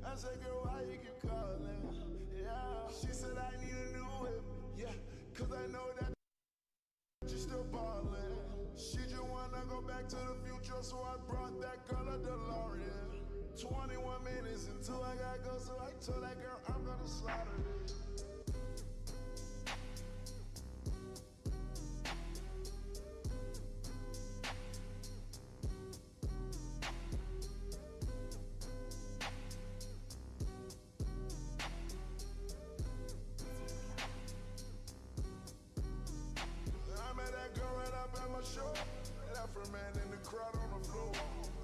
I said, girl, why you keep calling? Yeah, she said I need a new whip. Yeah, cause I know that you still ballin'. She just wanna go back to the future, so I brought that girl a DeLorean. 21 minutes until I gotta go, so I told that girl I'm gonna slaughter it. I met that girl right up at my show. Left her man in the crowd on the floor.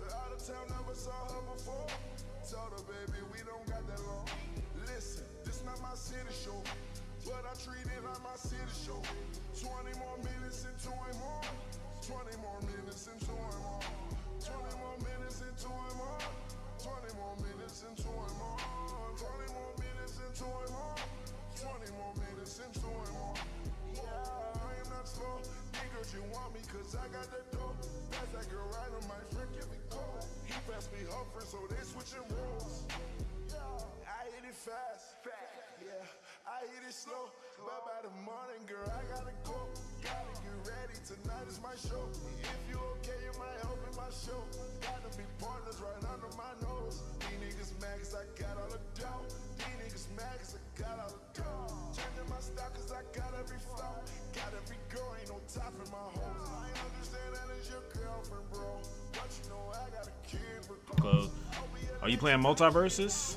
Out of town, never saw her before. Told her, baby, we don't got that long. Listen, this not my city show, but I treat it like my city show. 20 more minutes into it more. 20 more minutes into it more. 20 more minutes into it more. 20 more minutes into it more. 20 more minutes into it more. 20 more minutes into it more. Yeah, I am not slow. Nigga, you want me cause I got the dough. Pass that girl right on my friend, give me cold. He passed me her friend, so they switching roles. Yeah, I hit it fast. Yeah, I hit it slow. But by the morning, girl, I gotta go. Gotta get ready, tonight is my show. If you okay, you might help in my show. Gotta be partners right under my nose. These niggas mad cause I got all the dough. These niggas mad cause I got all the dough. Changing my style cause I got every flow. Got every girl, ain't no top in my hoes. I understand that it's your girlfriend, bro. But you know I got a kid for clothes. Are you playing multiverses?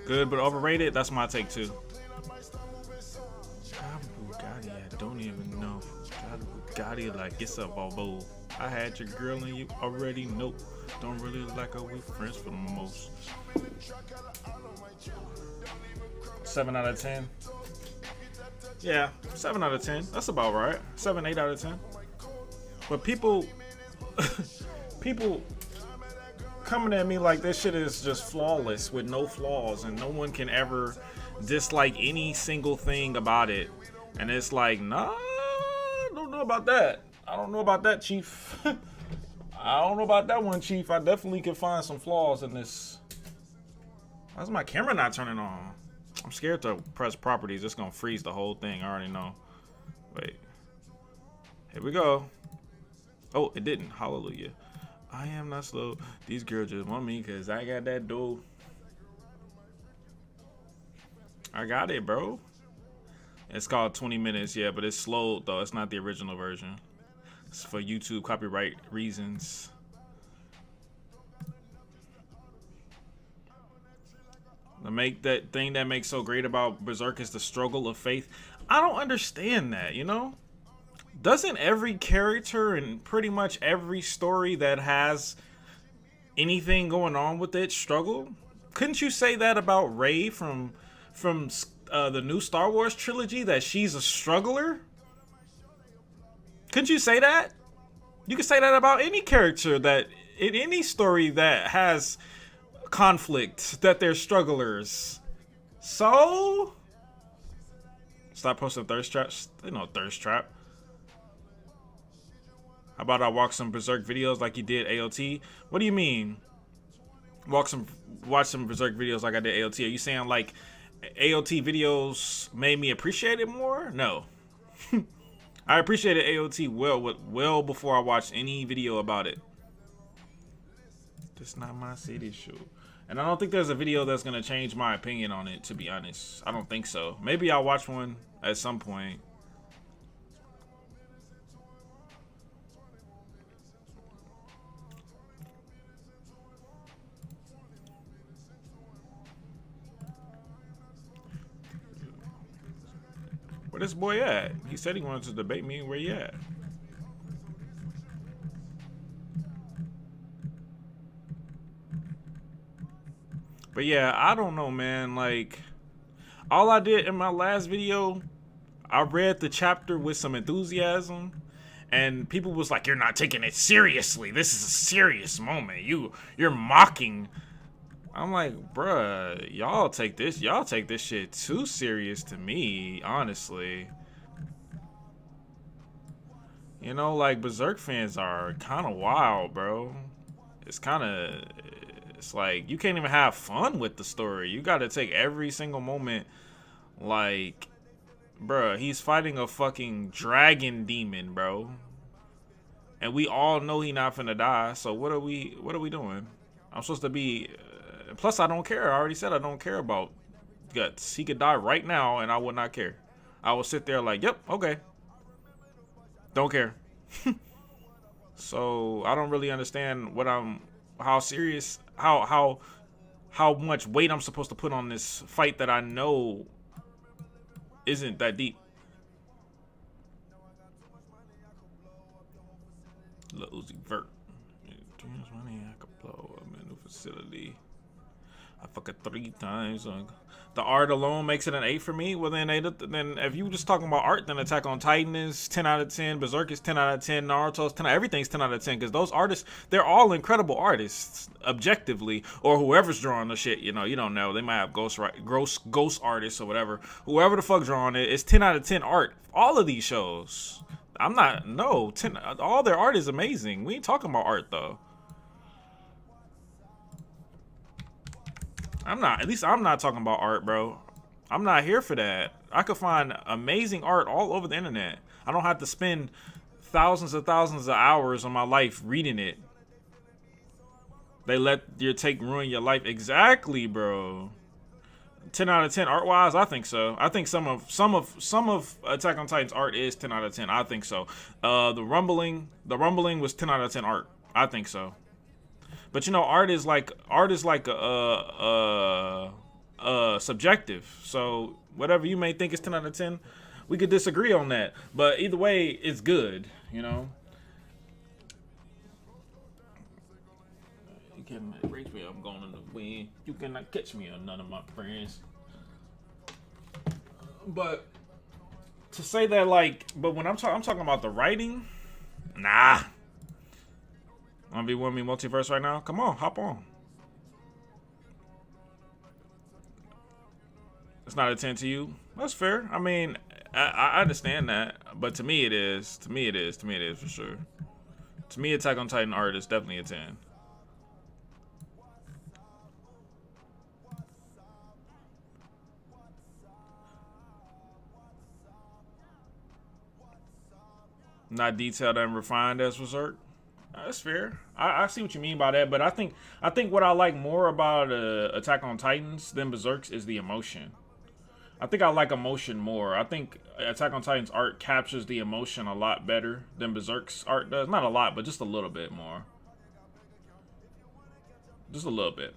Good but overrated? That's my take too. Bugatti, I don't even know. Got a Bugatti like it's a Volvo. I had your girl and you already know. Don't really like her, we friends for the most. 7 out of 10. Yeah, 7 out of 10. That's about right. 7, 8 out of 10. But people coming at me like this shit is just flawless with no flaws and no one can ever dislike any single thing about it. And it's like, nah, I don't know about that. I don't know about that, Chief. I don't know about that one, Chief. I definitely can find some flaws in this. Why's my camera not turning on? I'm scared to press properties. It's gonna freeze the whole thing. I already know. Wait. Here we go. Oh, it didn't. Hallelujah. I am not slow. These girls just want me because I got that dough. I got it, bro. It's called 20 minutes, yeah, but it's slowed though. It's not the original version. It's for YouTube copyright reasons. That thing that makes so great about Berserk is the struggle of faith. I don't understand that, you know? Doesn't every character and pretty much every story that has anything going on with it struggle? Couldn't you say that about Rey from the new Star Wars trilogy, that she's a struggler? Couldn't you say that? You could say that about any character that in any story that has conflict, that they're strugglers. So stop posting thirst traps. They know thirst trap. How about I watch some Berserk videos like you did AOT? What do you mean? Watch some Berserk videos like I did AOT. Are you saying like AOT videos made me appreciate it more? No. I appreciated AOT well before I watched any video about it. Just not my city show. And I don't think there's a video that's gonna change my opinion on it, to be honest. I don't think so. Maybe I'll watch one at some point. Where this boy at? He said he wanted to debate me. Where you at? But yeah, I don't know, man. Like, all I did in my last video, I read the chapter with some enthusiasm, and people was like, "You're not taking it seriously. This is a serious moment. You're mocking." I'm like, bruh, y'all take this shit too serious to me, honestly. You know, like, Berserk fans are kind of wild, bro. It's kind of, It's like you can't even have fun with the story. You got to take every single moment like, bruh, he's fighting a fucking dragon demon, bro. And we all know he not finna die. So what are we doing? I'm supposed to be plus I don't care. I already said I don't care about guts. He could die right now and I would not care. I will sit there like, "Yep, okay." Don't care. So, I don't really understand how serious how much weight I'm supposed to put on this fight that I know isn't that deep. Lil Uzi Vert. Too much money, I could blow up a new facility. I fuck it 3 times. The art alone makes it an 8 for me. Well, then if you just talking about art, then Attack on Titan is 10 out of 10. Berserk is 10 out of 10. Naruto's 10. Everything's 10 out of 10 because those artists, they're all incredible artists, objectively, or whoever's drawing the shit. You know, you don't know. They might have ghost artists or whatever. Whoever the fuck drawing it, it's 10 out of 10 art. All of these shows. 10. All their art is amazing. We ain't talking about art though. I'm not talking about art, bro. I'm not here for that. I could find amazing art all over the internet. I don't have to spend thousands of hours of my life reading it. They let your take ruin your life. Exactly, bro. 10 out of 10 art wise, I think so. I think some of Attack on Titan's art is 10 out of 10. I think so. The rumbling was 10 out of 10 art. I think so. But you know, art is like subjective. So whatever you may think is 10 out of 10, we could disagree on that. But either way, it's good. You know. You cannot reach me. I'm going in the wind. You cannot catch me or none of my friends. But to say that, like, but when I'm talking about the writing, nah. Wanna be with me multiverse right now? Come on, hop on. It's not a 10 to you. That's fair. I mean, I understand that, but to me it is. To me it is for sure. To me, Attack on Titan art is definitely a 10. Not detailed and refined as Berserk. That's fair. I see what you mean by that, but I think what I like more about Attack on Titans than Berserk's is the emotion. I think I like emotion more. I think Attack on Titan's art captures the emotion a lot better than Berserk's art does. Not a lot, but just a little bit more. Just a little bit.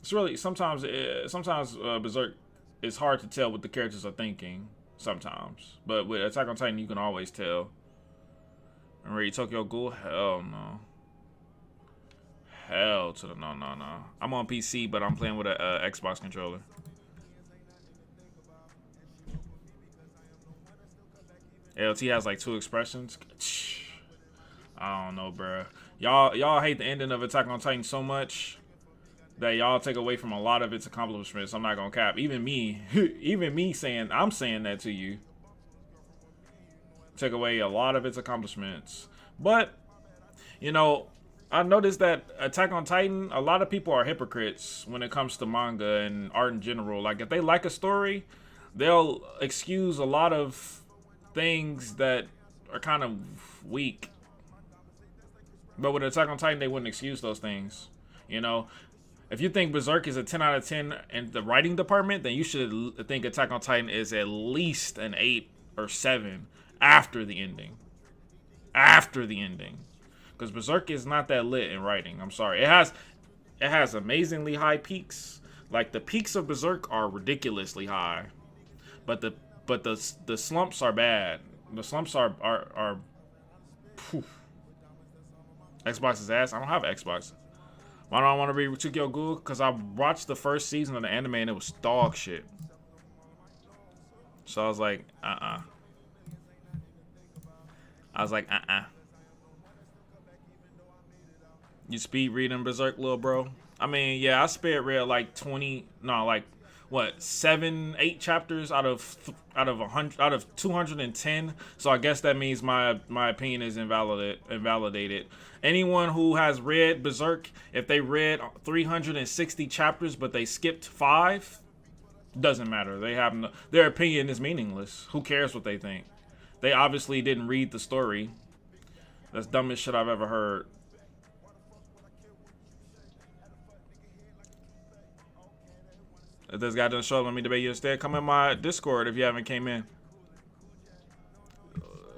It's really sometimes Berserk is hard to tell what the characters are thinking. Sometimes, but with Attack on Titan, you can always tell. Remember Tokyo Ghoul? Hell no. Hell to the no. I'm on PC, but I'm playing with a Xbox controller. LT has like 2 expressions. I don't know, bro. Y'all hate the ending of Attack on Titan so much that y'all take away from a lot of its accomplishments. I'm not gonna cap. Even me saying that to you. Take away a lot of its accomplishments. But, you know, I noticed that Attack on Titan, a lot of people are hypocrites when it comes to manga and art in general. Like, if they like a story, they'll excuse a lot of things that are kind of weak. But with Attack on Titan, they wouldn't excuse those things. You know, if you think Berserk is a 10 out of 10 in the writing department, then you should think Attack on Titan is at least an 8 or 7 after the ending. After the ending. Because Berserk is not that lit in writing. I'm sorry. It has amazingly high peaks. Like, the peaks of Berserk are ridiculously high. But the slumps are bad. The slumps are poof. Xbox's ass. I don't have an Xbox. Why don't I want to read Tokyo Ghoul? Because I watched the first season of the anime and it was dog shit. So I was like, I was like, You speed reading Berserk, little bro? I mean, yeah, I sped read like 20. No, like what 7, 8 chapters out of 100 out of 210. So I guess that means my opinion is invalidated. Anyone who has read Berserk, if they read 360 chapters but they skipped 5, doesn't matter. They have no, their opinion is meaningless. Who cares what they think? They obviously didn't read the story. That's the dumbest shit I've ever heard. If this guy doesn't show up, let me debate you instead. Come in my Discord if you haven't came in.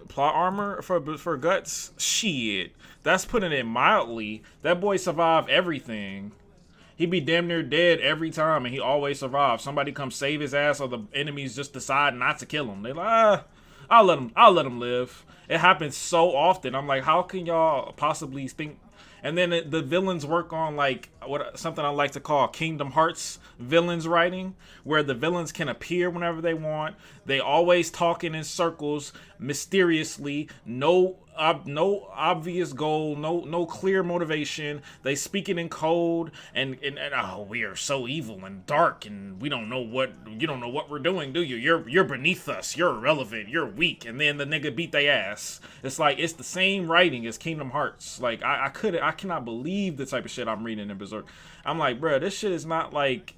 Plot armor for guts? Shit. That's putting it mildly. That boy survived everything. He be damn near dead every time, and he always survives. Somebody comes save his ass, or the enemies just decide not to kill him. They like, I'll let him live. It happens so often. I'm like, how can y'all possibly think? And then the villains work on like something I like to call Kingdom Hearts villains writing, where the villains can appear whenever they want. They always talking in circles, mysteriously, no obvious goal, no clear motivation. They speaking in code, and oh, we are so evil and dark, and you don't know what we're doing, do you? You're beneath us. You're irrelevant. You're weak. And then the nigga beat their ass. It's like it's the same writing as Kingdom Hearts. Like I cannot believe the type of shit I'm reading in Berserk. I'm like, bruh, this shit is not like.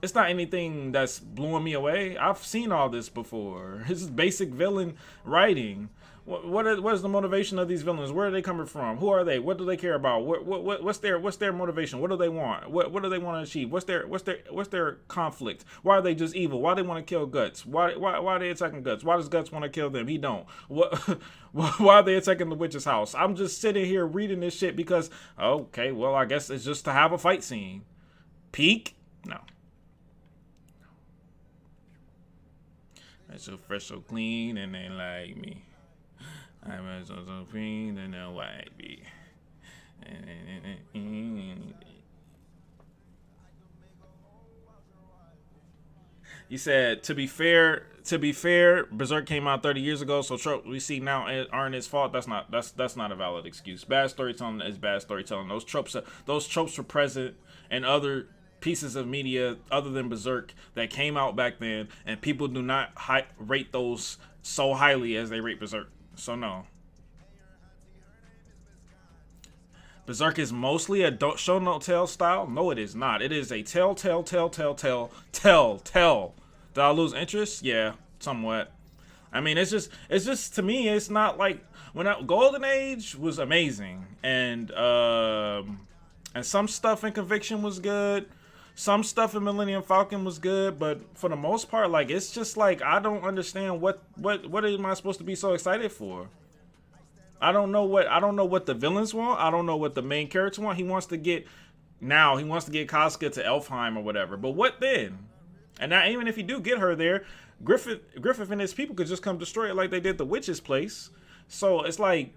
It's not anything that's blowing me away. I've seen all this before. This is basic villain writing. What is the motivation of these villains? Where are they coming from? Who are they? What do they care about? What's their motivation? What do they want? What do they want to achieve? What's their conflict? Why are they just evil? Why do they want to kill Guts? Why are they attacking Guts? Why does Guts want to kill them? He don't. Why are they attacking the witch's house? I'm just sitting here reading this shit because okay, well I guess it's just to have a fight scene. Peak? No. So fresh, so clean, and they like me. I'm so clean, and they like me. You said, to be fair, Berserk came out 30 years ago, so tropes we see now aren't his fault. That's not a valid excuse. Bad storytelling is bad storytelling. Those tropes were present in other pieces of media other than Berserk that came out back then, and people do not rate those so highly as they rate Berserk. So no. Berserk is mostly a show no tell style. No, it is not. It is a tell. Did I lose interest? Yeah, somewhat. I mean, it's just to me, it's not like when Golden Age was amazing, and some stuff in Conviction was good. Some stuff in Millennium Falcon was good, but for the most part, like it's just like I don't understand what am I supposed to be so excited for? I don't know what the villains want. I don't know what the main character want. He wants to get Casca to Elfheim or whatever. But what then? And now even if you do get her there, Griffith and his people could just come destroy it like they did the witch's place. So it's like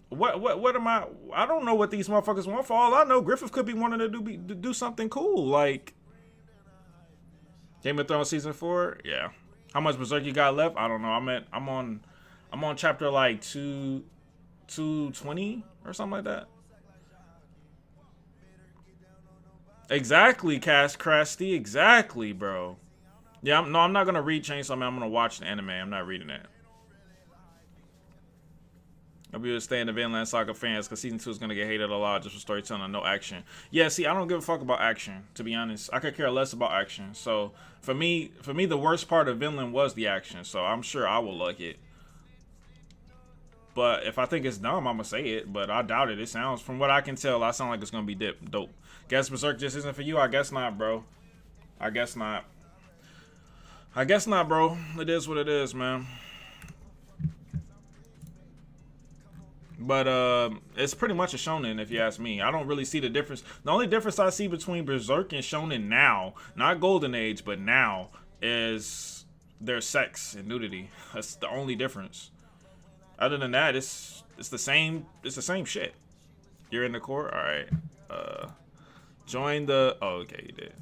what am I don't know what these motherfuckers want. For all I know, Griffith could be wanting to do something cool, like Game of Thrones season 4. Yeah. How much Berserk you got left? I don't know. I'm on chapter like 220 or something like that. Exactly, Krusty. Exactly, bro. Yeah, I'm not gonna read Chainsaw Man. I'm gonna watch the anime. I'm not reading that. I'll be able to stay in the Vinland Saga fans because season 2 is going to get hated a lot just for storytelling and no action. Yeah, see, I don't give a fuck about action, to be honest. I could care less about action. So for me, the worst part of Vinland was the action. So I'm sure I will like it. But if I think it's dumb, I'm going to say it. But I doubt it. It sounds, from what I can tell, I sound like it's going to be dope. Guess Berserk just isn't for you? I guess not, bro. I guess not, bro. It is what it is, man. But it's pretty much a shonen if you ask me. I don't really see the difference. The only difference I see between Berserk and shonen now, not Golden Age, but now, is their sex and nudity. That's the only difference. Other than that, it's the same. It's the same shit. You're in the core? All right. Join the. Oh, okay, you did.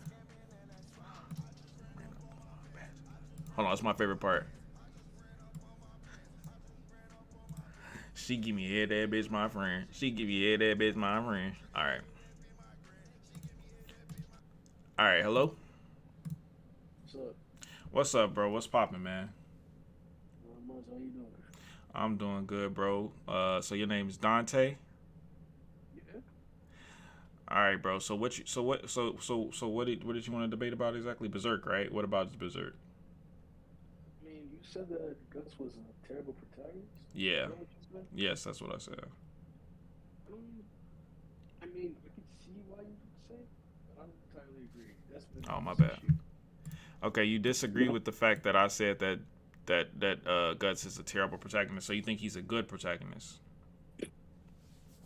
Hold on, that's my favorite part. She give me head, that bitch, my friend. She give me head, that bitch, my friend. All right. All right, hello? So, What's up, bro? What's poppin', man? much, how you doing? I'm doing good, bro. So your name is Dante. Yeah. All right, bro. So what? What did you want to debate about exactly? Berserk, right? What about Berserk? I mean, you said that Gus was a terrible protagonist. Is Yeah. that what you said? Yes, that's what I said. Um, I mean, I can see why you would say, but I don't entirely agree. That's the Oh, my biggest bad. issue. Okay, you disagree with the fact that I said that Guts is a terrible protagonist. So you think he's a good protagonist?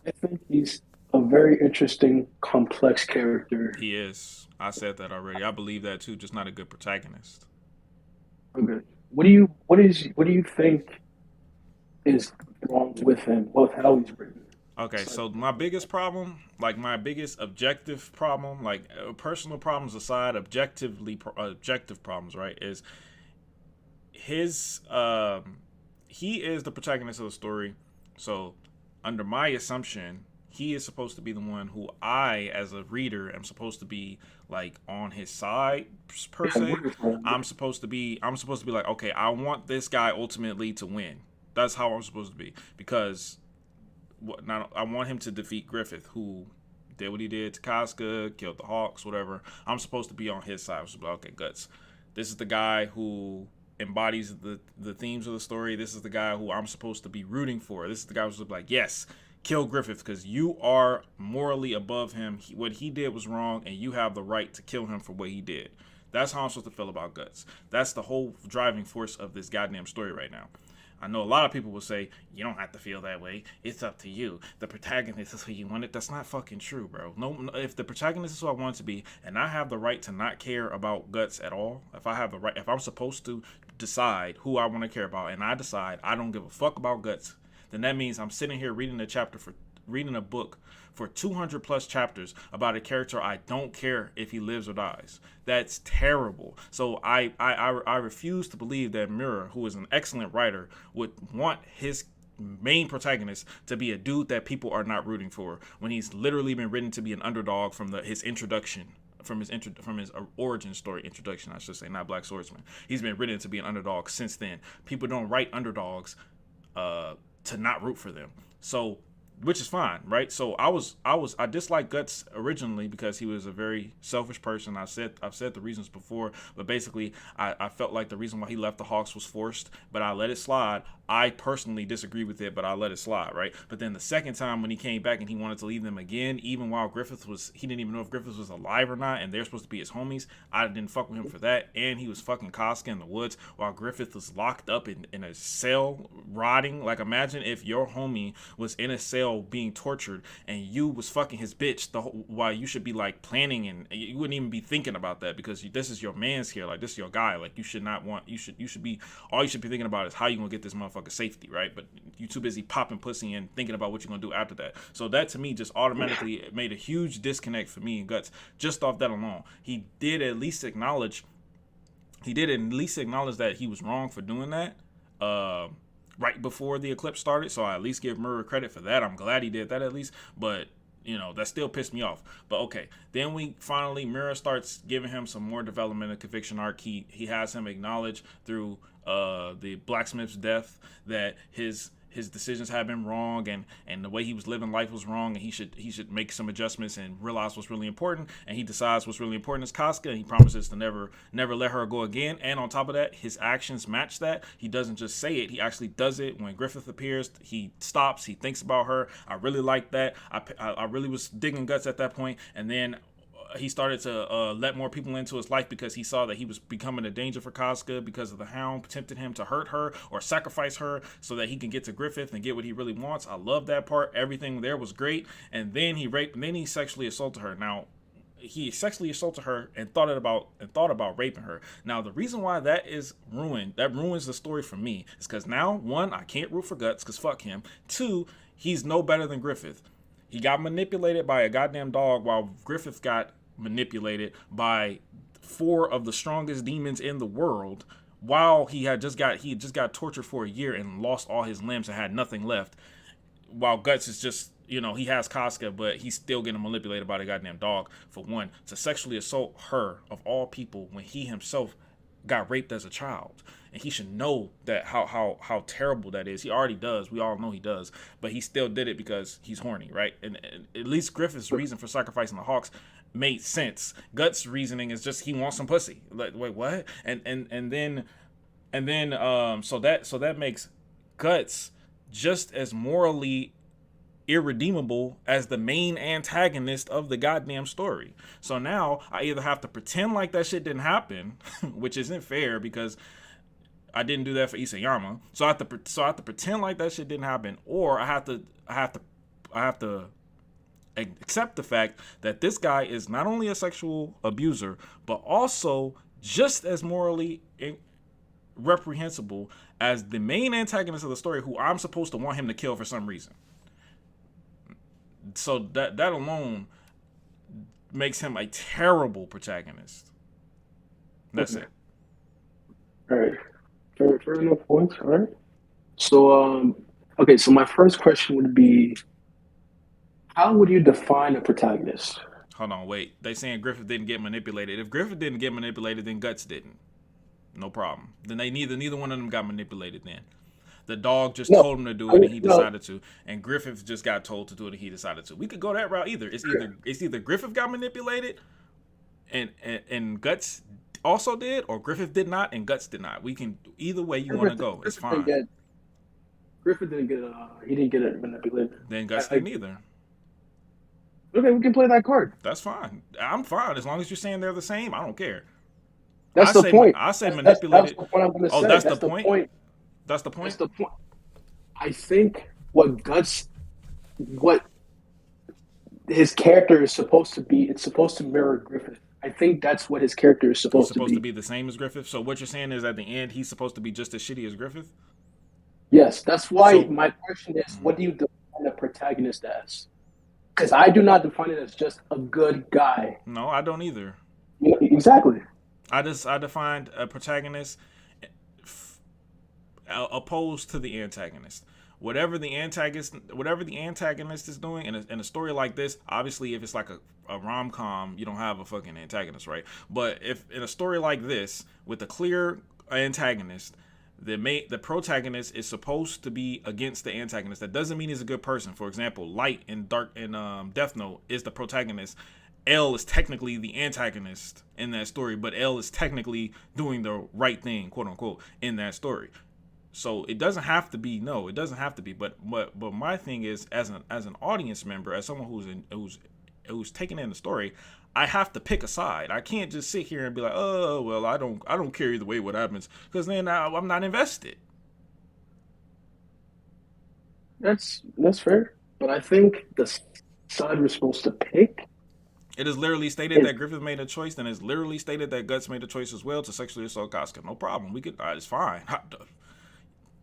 I think he's a very interesting, complex character. He is. I said that already. I believe that too. Just not a good protagonist. Okay. What do you think is wrong with him, with how he's written? Okay, Aside so from my biggest problem, like my biggest objective problem, like personal problems aside, objective problems, right? Is his he is the protagonist of the story. So under my assumption, he is supposed to be the one who I, as a reader, am supposed to be like on his side per yeah, se. rooting for him. I'm supposed to be like, okay, I want this guy ultimately to win. That's how I'm supposed to be because now I want him to defeat Griffith, who did what he did to Casca, killed the Hawks, whatever. I'm supposed to be on his side. I'm supposed to be like, okay, Guts. This is the guy who embodies the themes of the story. This is the guy who I'm supposed to be rooting for. This is the guy who's like, yes, kill Griffith because you are morally above him. What he did was wrong, and you have the right to kill him for what he did. That's how I'm supposed to feel about Guts. That's the whole driving force of this goddamn story right now. I know a lot of people will say, you don't have to feel that way. It's up to you. The protagonist is who you want it. That's not fucking true, bro. No, if the protagonist is who I want it to be, and I have the right to not care about Guts at all, if I'm supposed to decide who I want to care about, and I decide I don't give a fuck about Guts, then that means I'm sitting here reading a book for 200 plus chapters about a character I don't care if he lives or dies. That's terrible. So I refuse to believe that Mirror, who is an excellent writer, would want his main protagonist to be a dude that people are not rooting for when he's literally been written to be an underdog from his introduction, from his origin story introduction, I should say, not Black Swordsman. He's been written to be an underdog since then. People don't write underdogs to not root for them. So, which is fine, right? So I disliked Guts originally because he was a very selfish person. I've said the reasons before, but basically I felt like the reason why he left the Hawks was forced, but I let it slide. I personally disagree with it, but I let it slide, right? But then the second time when he came back and he wanted to leave them again, even while he didn't even know if Griffith was alive or not, and they're supposed to be his homies, I didn't fuck with him for that. And he was fucking Casca in the woods while Griffith was locked up in a cell rotting. Like, imagine if your homie was in a cell being tortured and you was fucking his bitch while you should be like planning, and you wouldn't even be thinking about that because this is your man's here, like this is your guy, like you should not want, you should be, all you should be thinking about is how you gonna get this motherfucker safety, right? But you too busy popping pussy and thinking about what you're gonna do after that. So that to me just automatically made a huge disconnect for me and Guts just off that alone. He did at least acknowledge that he was wrong for doing that right before the eclipse started. So I at least give Murray credit for that. I'm glad he did that at least. But that still pissed me off. But okay, then Mirror starts giving him some more development and conviction arc. He has him acknowledge through the blacksmith's death that his decisions have been wrong, and the way he was living life was wrong, and he should make some adjustments and realize what's really important. And he decides what's really important is Casca, and he promises to never let her go again. And on top of that, his actions match that. He doesn't just say it, he actually does it. When Griffith appears, he stops, he thinks about her. I really like that. I really was digging Guts at that point. And then he started to let more people into his life because he saw that he was becoming a danger for Casca because of the Hound tempted him to hurt her or sacrifice her so that he can get to Griffith and get what he really wants. I love that part. Everything there was great. And then he sexually assaulted her. Now, he sexually assaulted her and thought about raping her. Now, the reason why that ruins the story for me, is because now, one, I can't root for Guts because fuck him. Two, he's no better than Griffith. He got manipulated by a goddamn dog while Griffith got manipulated by 4 of the strongest demons in the world, while he had just got tortured for a year and lost all his limbs and had nothing left, while Guts is just, he has Casca, but he's still getting manipulated by the goddamn dog. For one, to sexually assault her of all people when he himself got raped as a child, and he should know that how terrible that is. He already does. We all know he does, but he still did it because he's horny, right? And at least Griffith's reason for sacrificing the Hawks made sense. Guts' reasoning is just he wants some pussy. Like, wait, what? So that makes Guts just as morally irredeemable as the main antagonist of the goddamn story. So now I either have to pretend like that shit didn't happen, which isn't fair because I didn't do that for Isayama. So I have to pretend like that shit didn't happen, or I have to accept the fact that this guy is not only a sexual abuser, but also just as morally reprehensible as the main antagonist of the story, who I'm supposed to want him to kill for some reason. So that alone makes him a terrible protagonist. That's it. All right. Fair enough points. All right. So, okay. So my first question would be, how would you define a protagonist? Hold on, wait. They saying Griffith didn't get manipulated. If Griffith didn't get manipulated, then Guts didn't. No problem. Then neither one of them got manipulated then. The dog just told him to do it and he decided to. And Griffith just got told to do it and he decided to. We could go that route either. It's either Griffith got manipulated and Guts also did, or Griffith did not and Guts did not. We can either way you want to go. It's fine. Griffith didn't get he didn't get it manipulated. Then Guts didn't either. Okay, we can play that card. That's fine. I'm fine. As long as you're saying they're the same, I don't care. That's the point. I say manipulated. That's what I'm going to say. That's the point? That's the point? That's the point. I think what his character is supposed to be, it's supposed to mirror Griffith. I think that's what his character is supposed to be. Supposed to be the same as Griffith? So what you're saying is at the end, he's supposed to be just as shitty as Griffith? Yes, that's why my question is, what do you define a protagonist as? Because I do not define it as just a good guy. No, I don't either. Exactly. I defined a protagonist opposed to the antagonist. Whatever the antagonist is doing in a story like this, obviously if it's like a rom-com, you don't have a fucking antagonist, right? But if in a story like this with a clear antagonist, the protagonist is supposed to be against the antagonist. That doesn't mean he's a good person. For example, Light in Death Note is the protagonist. L is technically the antagonist in that story, but L is technically doing the right thing, quote unquote, in that story. So it doesn't have to be. No, it doesn't have to be. But my thing is, as an audience member, as someone who's taking in the story, I have to pick a side. I can't just sit here and be like, oh well, I don't care either way what happens, because then I'm not invested. That's fair, but I think the side we're supposed to pick. It is literally stated that Griffith made a choice, and it's literally stated that Guts made a choice as well to sexually assault Casca. No problem. We could. It's fine.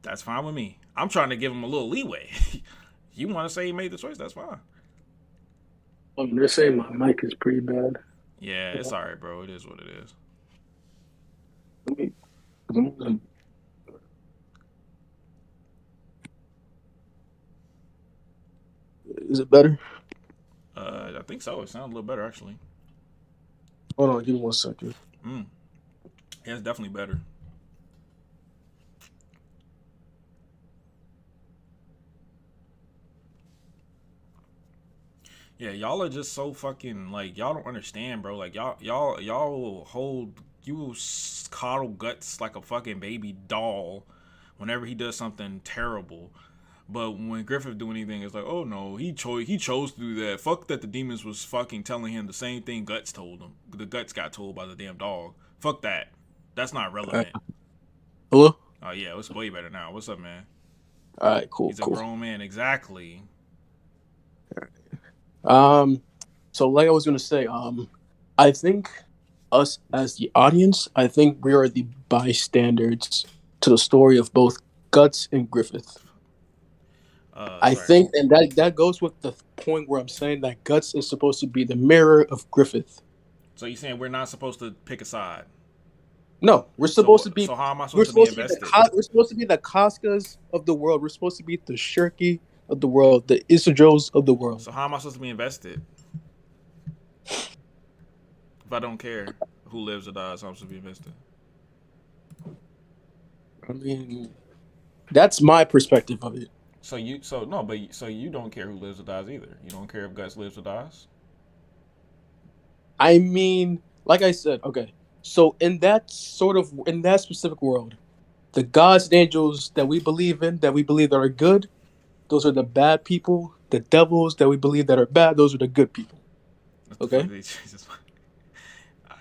That's fine with me. I'm trying to give him a little leeway. You want to say he made the choice? That's fine. They're saying my mic is pretty bad. Yeah, it's all right, bro. It is what it is. Is it better? I think so. It sounds a little better, actually. Hold on, give me 1 second. Yeah, it's definitely better. Yeah, y'all are just so fucking, like, y'all don't understand, bro. Like, y'all will coddle Guts like a fucking baby doll whenever he does something terrible. But when Griffith do anything, it's like, oh no, he chose to do that. Fuck that the demons was fucking telling him the same thing Guts told him. The Guts got told by the damn dog. Fuck that. That's not relevant. Hello? Oh yeah, it's way better now. What's up, man? All right, cool. He's a grown man, exactly. So like I was gonna say, I think us as the audience, I think we are the bystanders to the story of both Guts and Griffith. I think, and that goes with the point where I'm saying that Guts is supposed to be the mirror of Griffith. So you're saying we're not supposed to pick a side? No, we're supposed to be. So how am I supposed to be invested? We're supposed to be the Cascas of the world. We're supposed to be the Shirky of the world, the Isajos of the world. So how am I supposed to be invested? If I don't care who lives or dies, how am I supposed to be invested? I mean, that's my perspective of it. So you don't care who lives or dies either. You don't care if Guts lives or dies. I mean, like I said, okay. So in that specific world, the gods and angels that we believe that are good, those are the bad people. The devils that we believe that are bad, those are the good people. What the fuck Okay? did he change his mic?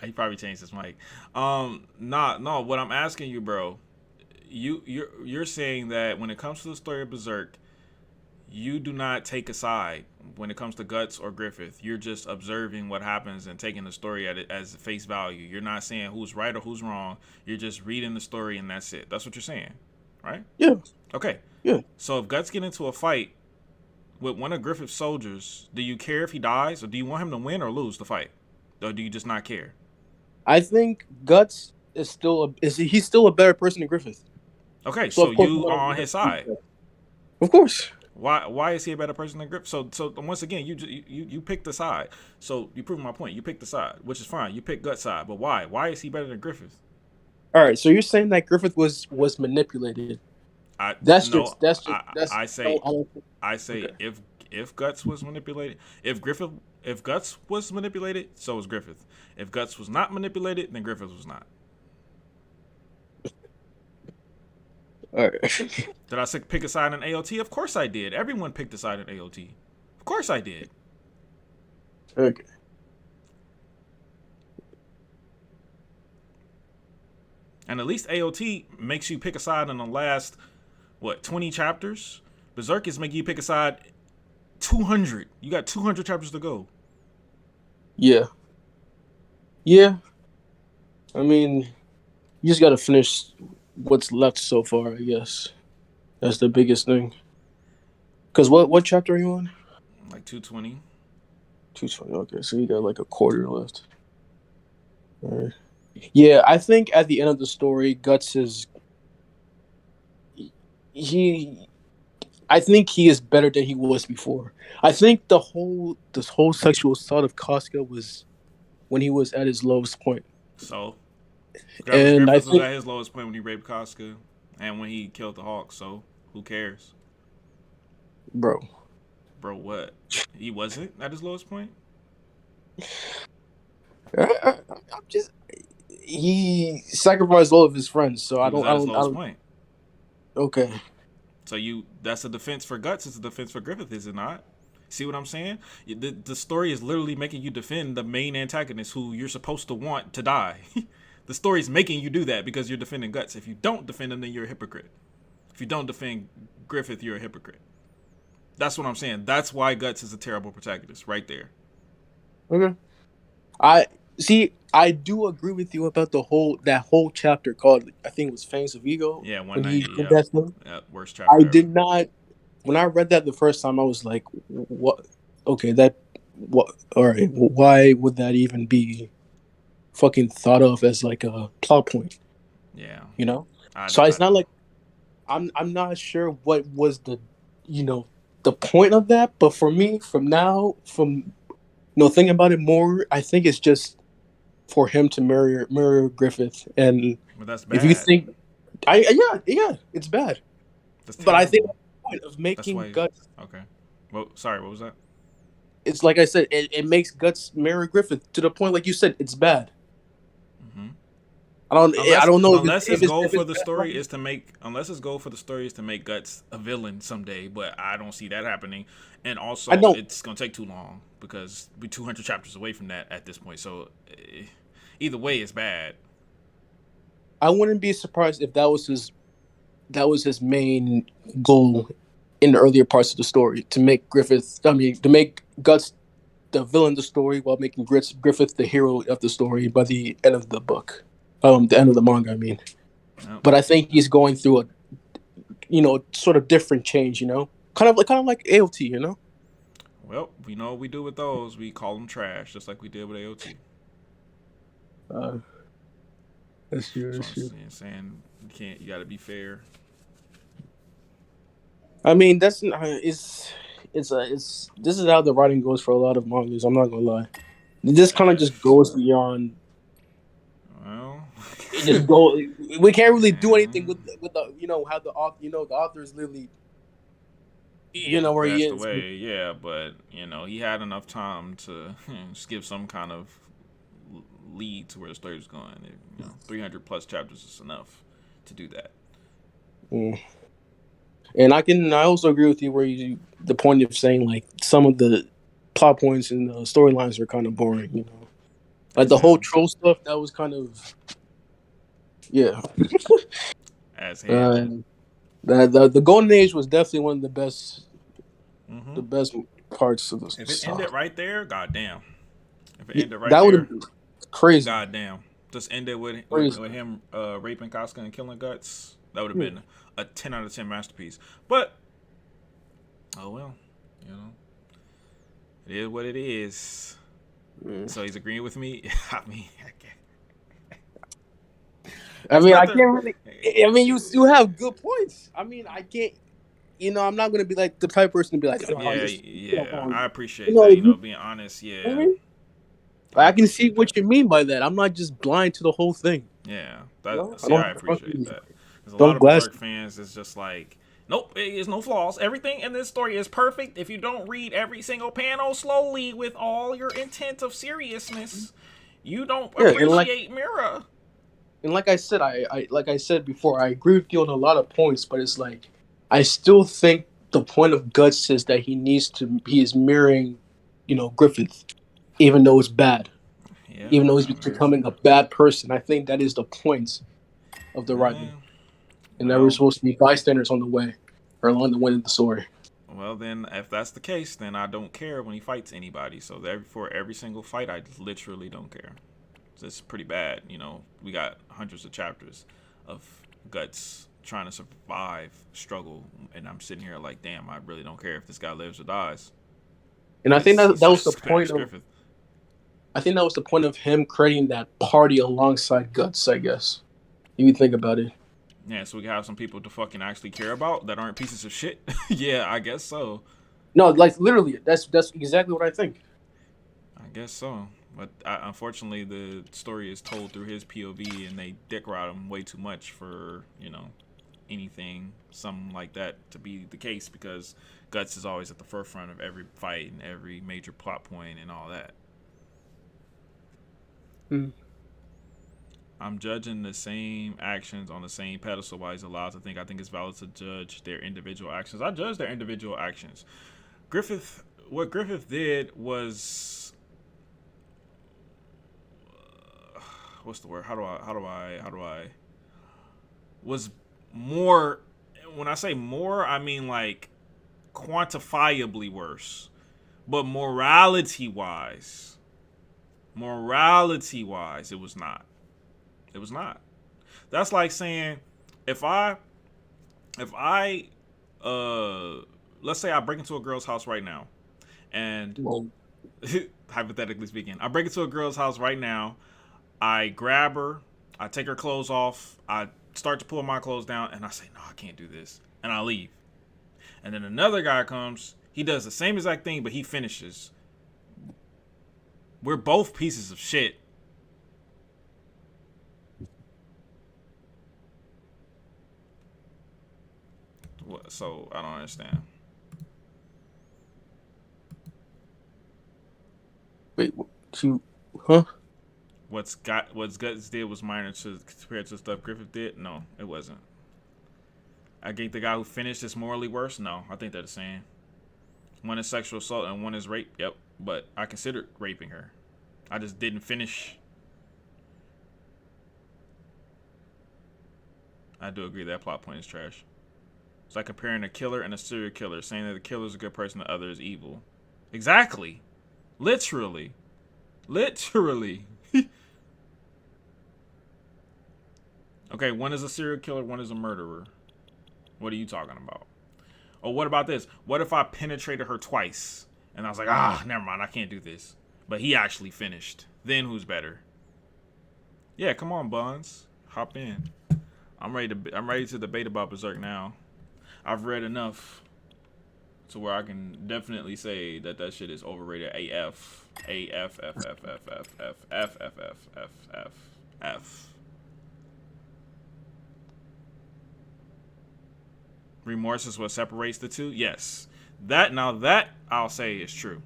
He probably changed his mic. No. What I'm asking you, bro, you're saying that when it comes to the story of Berserk, you do not take a side when it comes to Guts or Griffith. You're just observing what happens and taking the story at it as face value. You're not saying who's right or who's wrong. You're just reading the story and that's it. That's what you're saying, right? Yeah. Okay. Yeah. So if Guts get into a fight with one of Griffith's soldiers, do you care if he dies, or do you want him to win or lose the fight, or do you just not care? I think Guts he's still a better person than Griffith. Okay, So so of course you are on his side. Of course. Why is he a better person than Griffith? So once again, you pick the side. So you prove my point. You pick the side, which is fine. You pick Guts' side, but why? Why is he better than Griffith? All right, so you're saying that Griffith was manipulated. I That's no. just that's just I, that's I say no, I say okay. if Guts was manipulated, if Guts was manipulated, so was Griffith. If Guts was not manipulated, then Griffith was not. All right. Did I say pick a side in AOT? Of course I did. Everyone picked a side in AOT. Of course I did. Okay. And at least AOT makes you pick a side in the last 20 chapters. Berserk is making you pick a side 200. You got 200 chapters to go. Yeah. Yeah. I mean, you just got to finish what's left so far, I guess. That's the biggest thing. Because what chapter are you on? Like 220. 220. Okay, so you got like a quarter left. All right. Yeah, I think at the end of the story, Guts is he. I think he is better than he was before. I think this whole sexual assault of Casca was when he was at his lowest point. So And I Griffith was think, at his lowest point when he raped Casca and when he killed the Hawk. So who cares? bro, Bro, what? He wasn't at his lowest point? I'm just he sacrificed all of his friends, so He was at his lowest point. Okay, So that's a defense for Guts. It's a defense for Griffith, is it not? See what I'm saying? The story is literally making you defend the main antagonist who you're supposed to want to die. The story is making you do that because you're defending Guts. If you don't defend him, then you're a hypocrite. If you don't defend Griffith, you're a hypocrite. That's what I'm saying. That's why Guts is a terrible protagonist, right there. okay. I see. I do agree with you about that whole chapter called, I think it was Fangs of Ego. Yeah, When he 190. did Yeah, that thing. worst chapter I ever. did not. When I read that the first time, I was like, "What? Okay, that what? All right, why would that even be fucking thought of as like a plot point?" Yeah. You know. I So it's not don't. like I'm not sure what was the point of that, but for me, from thinking about it more, I think it's just for him to mirror Griffith, and But that's if you bad. think, yeah, it's bad, That's but I think terrible. the point of That's making why. Guts, Okay. Well, sorry. What was that? it's like I said, it makes Guts mirror Griffith to the point, like you said, it's bad. hmm I don't know Unless his goal if it's for the bad story writing. is to make Guts a villain someday, but I don't see that happening. And I also, don't. it's gonna take too long because we're 200 chapters away from that at this point. So either way, it's bad. I wouldn't be surprised if that was his main goal in the earlier parts of the story, to make Guts the villain of the story while making Griffith the hero of the story by the end of the book, the end of the manga. I mean, Yep. but I think he's going through a sort of different change. Kind of like AOT. Well, we know what we do with those. We call them trash, just like we did with AOT. Uh, that's true. So That's I'm true. saying you got to be fair. I mean, that's this is how the writing goes for a lot of mangas. I'm not gonna lie. This kind of just goes beyond. Well, It just go. We can't really do anything with the how the author the author is literally where he Passed is. away, yeah, but he had enough time to just give some kind of lead to where the story was going. 300 plus chapters is enough to do that. Mm. And I also agree with you where the point of saying like some of the plot points and the storylines are kind of boring. Like the whole troll stuff that was kind of As hell. The Golden Age was definitely one of the best Mm-hmm. parts of the If it stuff. ended right there, goddamn. If it ended right That would there, have been crazy. goddamn. Just ended with him raping Casca and killing Guts. That would have been a 10 out of 10 masterpiece. But oh well, it is what it is. So he's agreeing with me. I can't really. I mean, you have good points. I mean, I can't. I'm not gonna be like the type of person to be like, I appreciate that. Being honest, yeah. I mean, I can see what you mean by that. I'm not just blind to the whole thing. Yeah, I appreciate that. There's a lot of Berserk fans. It's just like, nope, there's no flaws. Everything in this story is perfect. If you don't read every single panel slowly with all your intent of seriousness, you don't appreciate Mira. And like I said, I said before, I agree with you on a lot of points, but it's like I still think the point of Guts is that he is mirroring, Griffith, even though it's bad. Yeah, even though he's becoming a bad person. I think that is the point of the writing. And that we're supposed to be bystanders on the way, or along the way of the story. Well, then, if that's the case, then I don't care when he fights anybody. So for every single fight, I literally don't care. It's pretty bad. We got hundreds of chapters of Guts trying to survive, struggle, and I'm sitting here like, damn, I really don't care if this guy lives or dies. And I think that was the point of. I think that was the point of him creating that party alongside Guts, I guess. If you think about it. Yeah, so we can have some people to fucking actually care about that aren't pieces of shit. Yeah, I guess so. No, like literally, that's exactly what I think. I guess so. But unfortunately, the story is told through his POV, and they dick ride him way too much for, anything, something like that to be the case, because Guts is always at the forefront of every fight and every major plot point and all that. I'm judging the same actions on the same pedestal while he's allowed to think. I think it's valid to judge their individual actions. I judge their individual actions. What Griffith did was, what's the word? How do I? Was more. When I say more, I mean like quantifiably worse. But morality-wise, it was not. It was not. That's like saying if I let's say I break into a girl's house right now, and hypothetically speaking, I break into a girl's house right now, I grab her, I take her clothes off, I start to pull my clothes down, and I say, no, I can't do this, and I leave. And then another guy comes, he does the same exact thing, but he finishes. We're both pieces of shit. So I don't understand. Wait, huh? What's Guts did was minor compared to stuff Griffith did? No, it wasn't. I think the guy who finished is morally worse? No, I think they're the same. One is sexual assault and one is rape. Yep, but I considered raping her. I just didn't finish. I do agree that plot point is trash. It's like comparing a killer and a serial killer, saying that the killer is a good person, the other is evil. Exactly. Literally. Okay, one is a serial killer, one is a murderer. What are you talking about? Or what about this? What if I penetrated her twice? And I was like, never mind, I can't do this. But he actually finished. Then who's better? Yeah, come on, Buns. Hop in. I'm ready to debate about Berserk now. I've read enough to where I can definitely say that shit is overrated AF. AF. Remorse is what separates the two. Yes, that I'll say is true.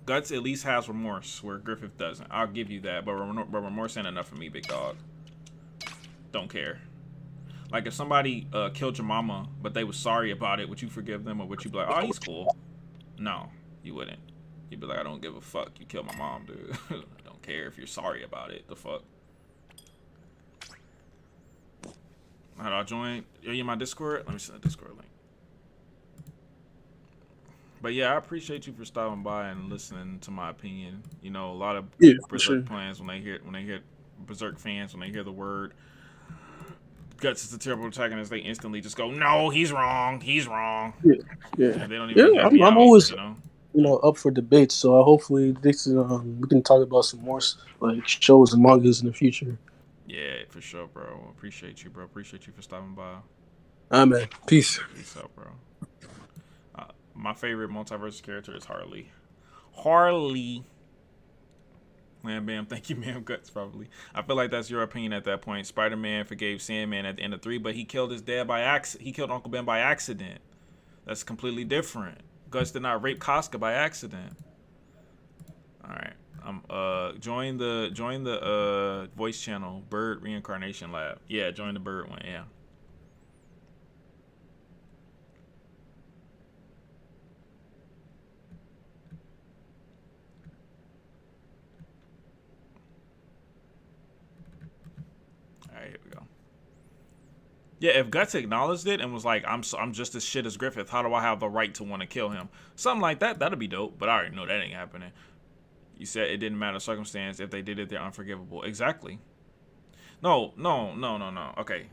Guts at least has remorse where Griffith doesn't. I'll give you that, but remorse ain't enough for me, big dog. Don't care. Like if somebody killed your mama, but they was sorry about it, would you forgive them, or would you be like, oh, he's cool? No, you wouldn't. You'd be like, I don't give a fuck. You killed my mom, dude. I don't care if you're sorry about it. The fuck. How do I join? Are you in my Discord? Let me send the Discord link. But yeah, I appreciate you for stopping by and listening to my opinion. You know, a lot of Berserk plans when they hear Berserk fans when they hear the word Guts is a terrible protagonist, they instantly just go, "No, he's wrong. He's wrong." Yeah. And they don't even hear me I'm out, always, you know. Up for debates. So hopefully this we can talk about some more like shows and mangas in the future. Yeah, for sure, bro. Appreciate you, bro. Appreciate you for stopping by. Man. Peace. Peace out, bro. My favorite multiverse character is Harley. Harley. Man, bam. Thank you, ma'am. Guts, probably. I feel like that's your opinion at that point. Spider-Man forgave Sandman at the end of 3, but he killed his dad by accident. He killed Uncle Ben by accident. That's completely different. Guts did not rape Casca by accident. All right. Join the voice channel, Bird Reincarnation Lab. Yeah, join the Bird one. Yeah. All right, here we go. Yeah, if Guts acknowledged it and was like, I'm just as shit as Griffith, how do I have the right to want to kill him? Something like that, that'd be dope, but I already know that ain't happening. You said it didn't matter circumstance. If they did it, they're unforgivable. Exactly. No. Okay,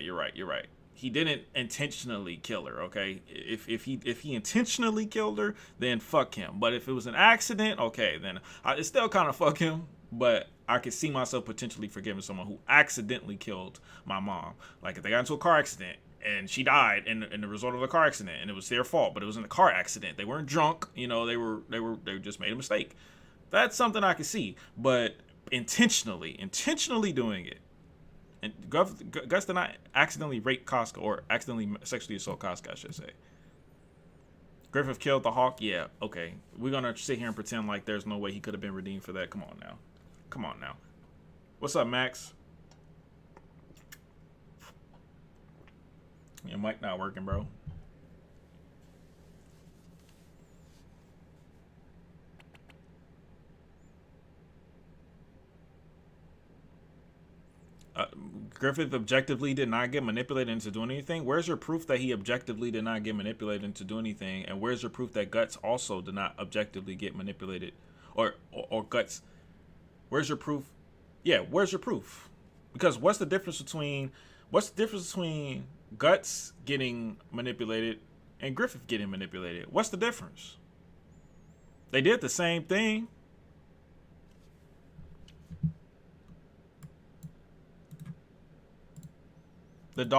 you're right. He didn't intentionally kill her, okay? If he intentionally killed her, then fuck him. But if it was an accident, okay, then it's still kind of fuck him, but I could see myself potentially forgiving someone who accidentally killed my mom. Like if they got into a car accident and she died in the result of a car accident and it was their fault, but it was in a car accident. They weren't drunk, you know, they just made a mistake. That's something I could see, but intentionally doing it. And Gus did not accidentally rape Casca or accidentally sexually assault Casca, I should say. Griffith killed the Hawk. Yeah, okay. We're going to sit here and pretend like there's no way he could have been redeemed for that. Come on now. What's up, Max? Your mic not working, bro. Griffith objectively did not get manipulated into doing anything. Where's your proof that he objectively did not get manipulated into doing anything? And where's your proof that Guts also did not objectively get manipulated, or Guts? Where's your proof? Yeah, where's your proof? Because what's the difference between Guts getting manipulated and Griffith getting manipulated? What's the difference? They did the same thing. The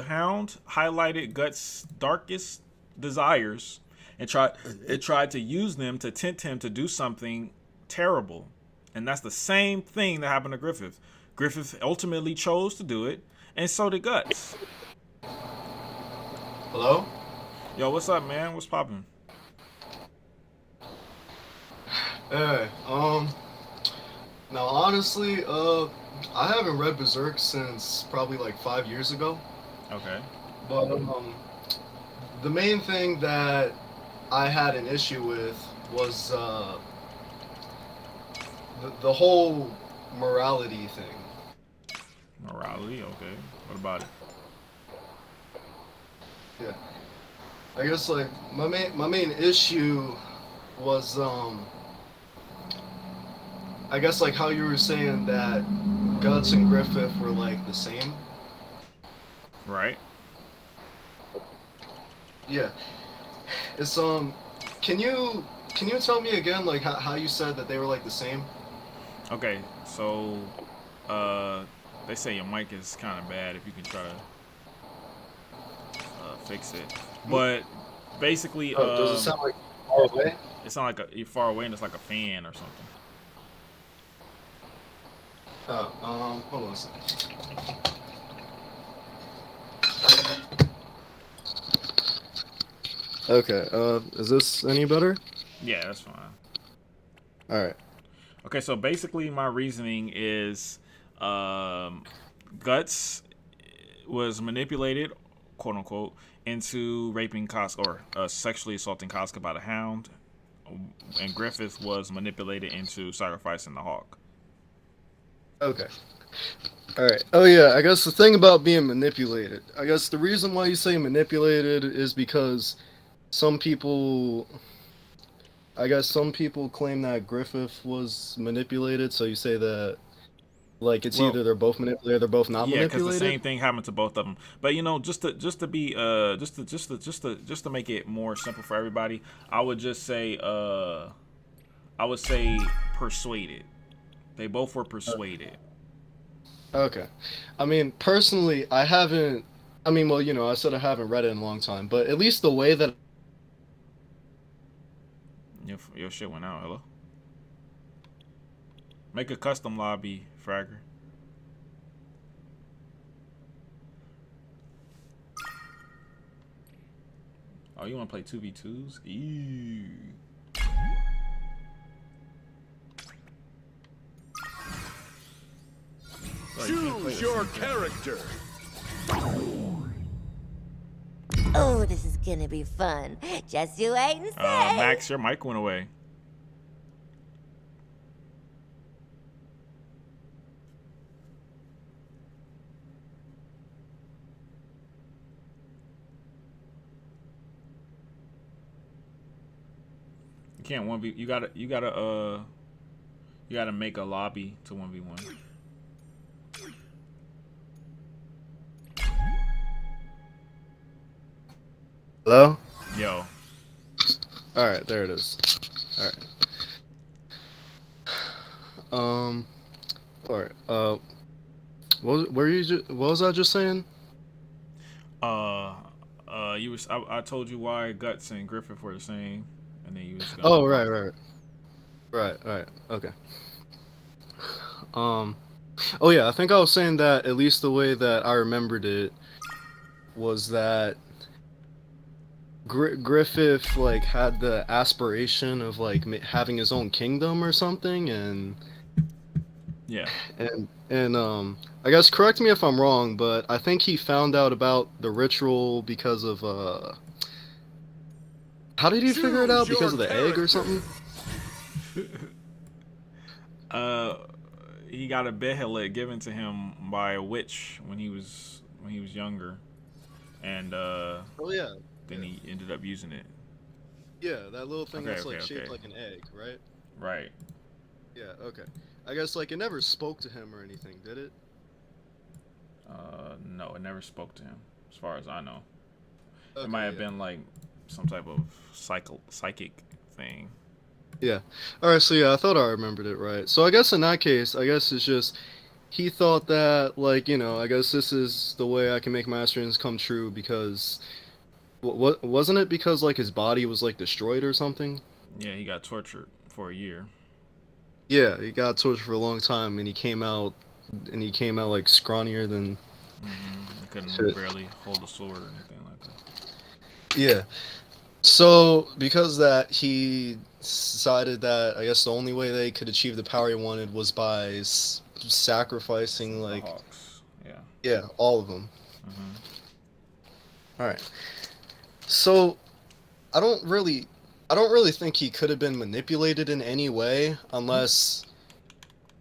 hound highlighted Guts' darkest desires and tried to use them to tempt him to do something terrible. And that's the same thing that happened to Griffith. Griffith ultimately chose to do it, and so did Guts. Hello? Yo, what's up, man? What's poppin'? Hey, now honestly, I haven't read Berserk since probably like 5 years ago. Okay. But the main thing that I had an issue with was the whole morality thing. Morality, okay. What about it? Yeah. I guess like my main issue was I guess like how you were saying that Guts and Griffith were like the same. Right. Yeah. It's can you tell me again like how you said that they were like the same? Okay, so they say your mic is kind of bad. If you can try to fix it, but basically, does it sound like far away? It sounds like you're far away and it's like a fan or something. Hold on a second. Okay. Is this any better? Yeah, that's fine. All right. Okay, so basically my reasoning is Guts was manipulated, quote unquote, into raping Casca or sexually assaulting Casca by the Hound, and Griffith was manipulated into sacrificing the Hawk. Okay. All right. Oh yeah. I guess the thing about being manipulated. I guess the reason why you say manipulated is because some people. I guess some people claim that Griffith was manipulated. So you say that like it's Well, either they're both manipulated or they're both not yeah, because the manipulated. same thing happened to both of them. But you know, just to be just to make it more simple for everybody, I would just say I would say persuaded. They both were persuaded. Okay. I mean, personally, I haven't. I mean, well, I said I haven't read it in a long time, but at least the way that. Your shit went out. Hello. Make a custom lobby, Fragger. Oh, you want to play 2v2s? Ew. Oh, Choose your character. Oh, this is gonna be fun. Just you wait and see. Max, your mic went away. You can't 1v. You gotta make a lobby to 1v1. Hello. Yo. All right, there it is. All right. All right. What was I just saying? I told you why Guts and Griffith were the same, and then you was gonna. Oh, right. Okay. Oh yeah, I think I was saying that at least the way that I remembered it was that Griffith like had the aspiration of like having his own kingdom or something, and Yeah. I guess correct me if I'm wrong, but I think he found out about the ritual because of how did he figure it out? Because of the egg or something? He got a behelit given to him by a witch when he was younger, and Oh yeah. then he ended up using it. Yeah, that little thing Okay, that's like okay, shaped okay. like an egg, right? Right. Yeah, okay. I guess like it never spoke to him or anything, did it? No, it never spoke to him, as far as I know. Okay, It might have yeah. been like some type of psychic thing. Yeah. Alright, so yeah, I thought I remembered it right. So I guess in that case, I guess it's just he thought that like, I guess this is the way I can make my aspirations come true because what wasn't it because like his body was like destroyed or something? Yeah, he got tortured for a year. Yeah, he got tortured for a long time and he came out like scrawnier than He couldn't shit. barely hold a sword or anything like that. Yeah. So, because of that, he decided that I guess the only way they could achieve the power he wanted was by sacrificing, The like, Hawks. Yeah. yeah, all of them. Mm-hmm. All right. So, I don't really think he could have been manipulated in any way, unless,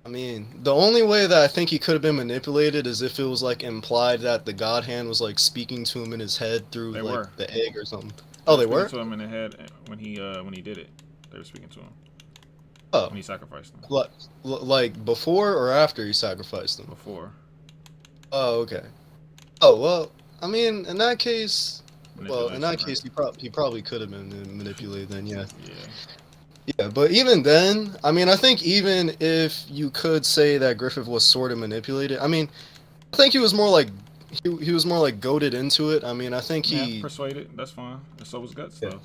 I mean, the only way that I think he could have been manipulated is if it was like implied that the God Hand was like speaking to him in his head through They like were. the egg or something. Oh, they were? Speaking to him in the head when he did it. They were speaking to him Oh, when he sacrificed them. like before or after he sacrificed them? Before. Oh, okay. Oh, well, I mean, in that case, Manipulation, he probably could have been manipulated then, yeah. Yeah. Yeah, but even then, I mean, I think even if you could say that Griffith was sort of manipulated, I mean, I think he was more like he was more like goaded into it. I mean, I think Yeah, persuaded. That's fine. And so was Guts, Yeah. though.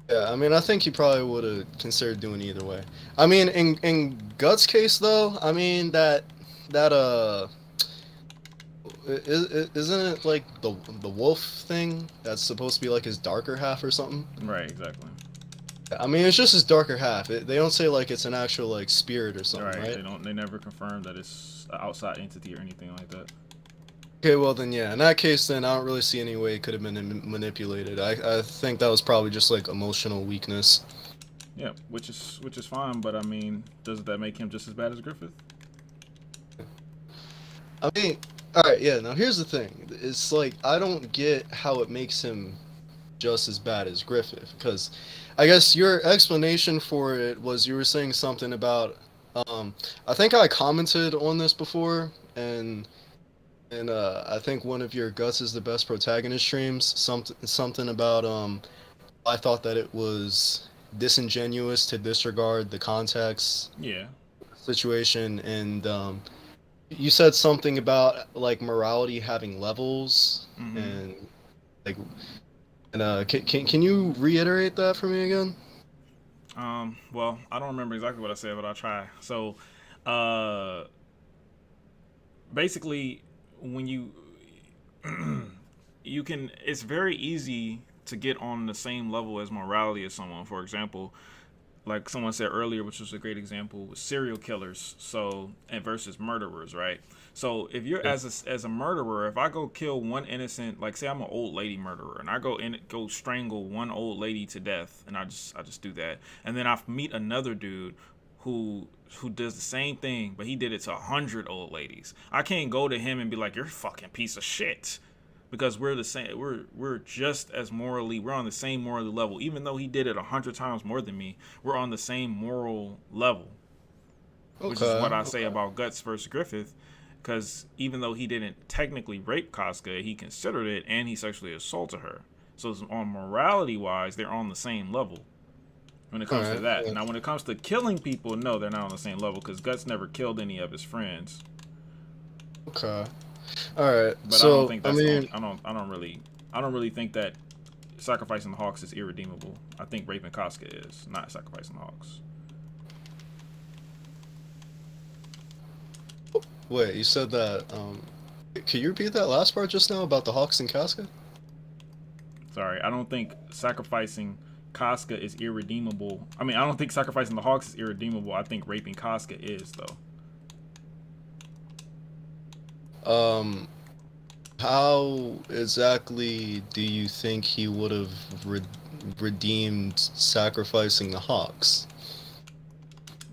yeah, I mean, I think he probably would have considered doing either way. I mean, in Guts' case though, I mean that Isn't it like the wolf thing that's supposed to be like his darker half or something? Right, exactly. I mean, it's just his darker half. They don't say like it's an actual like spirit or something, right? They never confirm that it's an outside entity or anything like that. Okay, well then, yeah. In that case, then I don't really see any way it could have been manipulated. I think that was probably just like emotional weakness. Yeah, which is fine, but I mean, does that make him just as bad as Griffith? I mean, all right, yeah. Now here's the thing. It's like I don't get how it makes him just as bad as Griffith, because I guess your explanation for it was you were saying something about. I think I commented on this before, and I think one of your Guts is the best protagonist streams. Something about I thought that it was disingenuous to disregard the context Yeah. situation, and you said something about like morality having levels, Mm-hmm. and like, and can you reiterate that for me again? Well, I don't remember exactly what I said, but I'll try. So, uh, basically, when you you can, it's very easy to get on the same level as morality as someone. For example, like someone said earlier, which was a great example, with serial killers. So, and versus murderers, right? So, if you're as a murderer, if I go kill one innocent, like say I'm an old lady murderer, and I go strangle one old lady to death, and I just do that, and then I meet another dude who does the same thing, but he did it to 100 old ladies. I can't go to him and be like, "You're a fucking piece of shit." Because we're the same, we're just as morally, we're on the same moral level. Even though he did it 100 times more than me, we're on the same moral level. Which is what I say about Guts versus Griffith. Because even though he didn't technically rape Casca, he considered it, and he sexually assaulted her. So on morality wise, they're on the same level when it comes to that. Now, when it comes to killing people, no, they're not on the same level because Guts never killed any of his friends. Okay. All right. But So I don't think that's I don't really think that sacrificing the Hawks is irredeemable. I think raping Casca is, not sacrificing the Hawks. Wait, you said that. Can you repeat that last part just now about the Hawks and Casca? Sorry, I don't think sacrificing Casca is irredeemable. I mean, I don't think sacrificing the Hawks is irredeemable. I think raping Casca is, though. How exactly do you think he would have redeemed sacrificing the Hawks?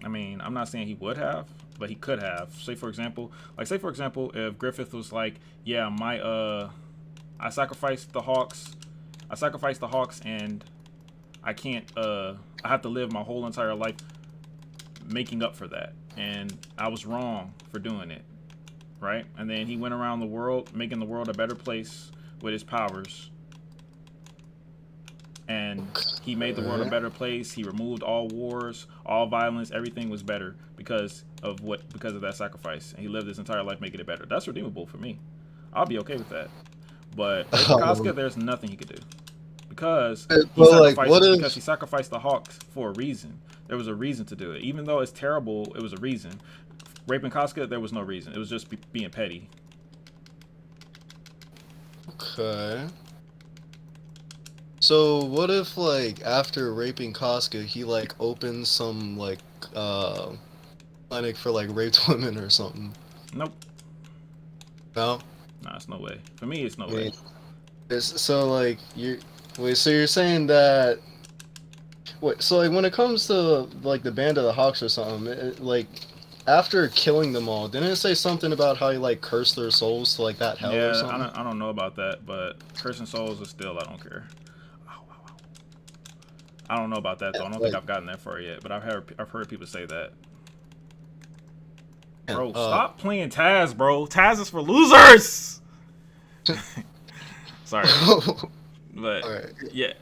I mean, I'm not saying he would have, but he could have. Say for example, if Griffith was like, yeah, I sacrificed the Hawks, and I can't, I have to live my whole entire life making up for that, and I was wrong for doing it, right? And then he went around the world, making the world a better place with his powers. And he made the world a better place. He removed all wars, all violence. Everything was better because of that sacrifice. And he lived his entire life making it better. That's redeemable for me. I'll be okay with that. But with Casca, there's nothing he could do because he sacrificed the Hawks for a reason. There was a reason to do it. Even though it's terrible, it was a reason. Raping Casca, there was no reason. It was just being petty. Okay. So what if like after raping Casca, he like opens some like clinic for like raped women or something? Nope. No. Nah, it's no way. For me, it's no way. So like so you're saying that. Wait, so like when it comes to like the Band of the Hawks or something, like after killing them all, didn't it say something about how he like cursed their souls to like that hell or something? I don't know about that, but cursing souls is still, I don't care. I don't know about that though. I don't think I've gotten that far yet, but I've heard people say that. Bro, stop playing Taz, bro. Taz is for losers. Sorry, but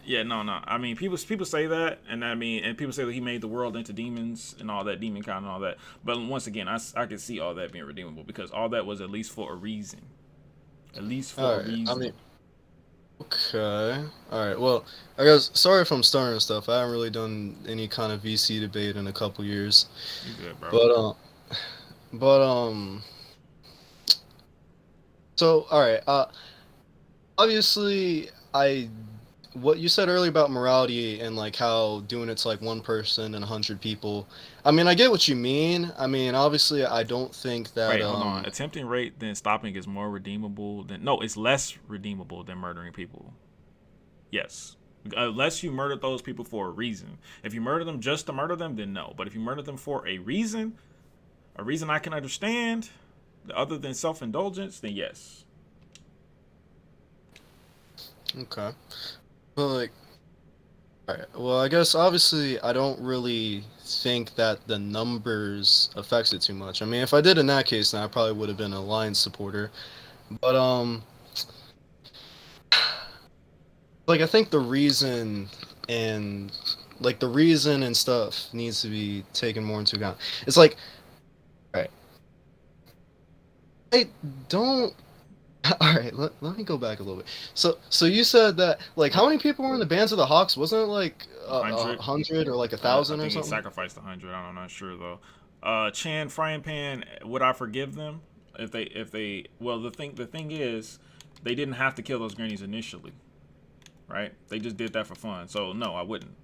no. I mean, people say that, and people say that he made the world into demons and all that, demon kind and all that. But once again, I can see all that being redeemable because all that was at least for a reason. At least for a reason. I mean, okay. Alright, well, I guess, sorry if I'm starting stuff. I haven't really done any kind of VC debate in a couple years. You good, bro. So, all right. Obviously, what you said earlier about morality and like how doing it to like one person and 100 people. I mean, I get what you mean. I mean, obviously, I don't think that. Wait, hold on. Attempting rape then stopping is more redeemable than no, it's less redeemable than murdering people. Yes. Unless you murdered those people for a reason. If you murder them just to murder them, then no. But if you murder them for a reason I can understand, other than self-indulgence, then yes. Okay. But like, all right. Well, I guess obviously I don't really think that the numbers affects it too much. I mean, if I did in that case, then I probably would have been a Lions supporter. But like I think the reason and the reason and stuff needs to be taken more into account. It's like, all right, I don't. All right, let me go back a little bit. So you said that like how many people were in the Bands of the Hawks? Wasn't it like 100 or like 1,000 I or think he something? sacrificed 100. I'm not sure though. Chan Frying Pan, would I forgive them if they? Well, the thing is, they didn't have to kill those grannies initially, right? They just did that for fun. So no, I wouldn't.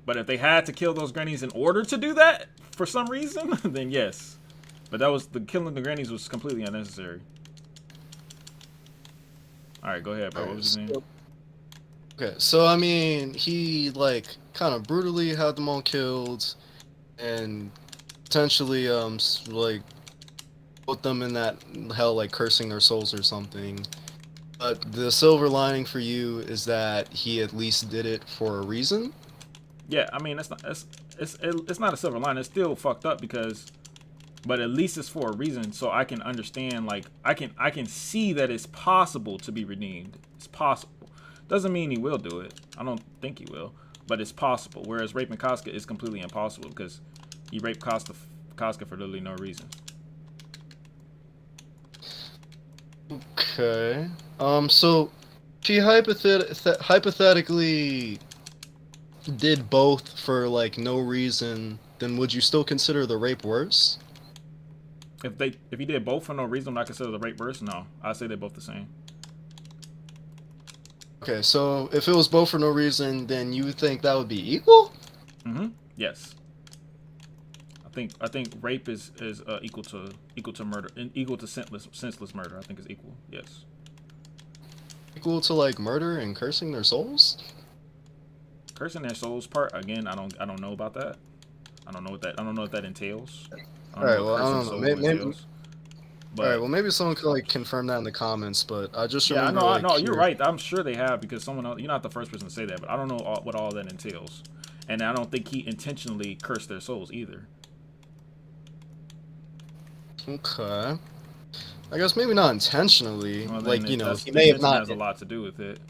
But if they had to kill those grannies in order to do that for some reason, then yes. But that was the killing the grannies was completely unnecessary. All right, go ahead, bro. What was your name? Okay, so I mean, he like kind of brutally had them all killed, and potentially like put them in that hell, like cursing their souls or something. But the silver lining for you is that he at least did it for a reason. Yeah, I mean it's not a silver line. It's still fucked up because, but at least it's for a reason, so I can understand. Like I can see that it's possible to be redeemed. It's possible. Doesn't mean he will do it. I don't think he will, but it's possible. Whereas raping Casca is completely impossible because he raped Casca for literally no reason. Okay. So she hypothetically did both for like no reason, then would you still consider the rape worse? If he did both for no reason, I'm not consider the rape worse. No, I say they're both the same. Okay, so if it was both for no reason, then you would think that would be equal? Yes. I think rape is equal to murder and equal to senseless murder. I think is equal. Yes. Equal to like murder and cursing their souls? Cursing their souls part again. I don't know about that. I don't know what that entails. I All don't right, know what well, I cursing don't know. soul Maybe, entails. all right, But well, maybe someone could like confirm that in the comments. But I just yeah, I remember know. like No, you're right. I'm sure they have because someone else. You're not the first person to say that, but I don't know what all that entails, and I don't think he intentionally cursed their souls either. Okay. I guess maybe not intentionally. Well, then Like you know, that's he may have intention not. has a lot to do with it.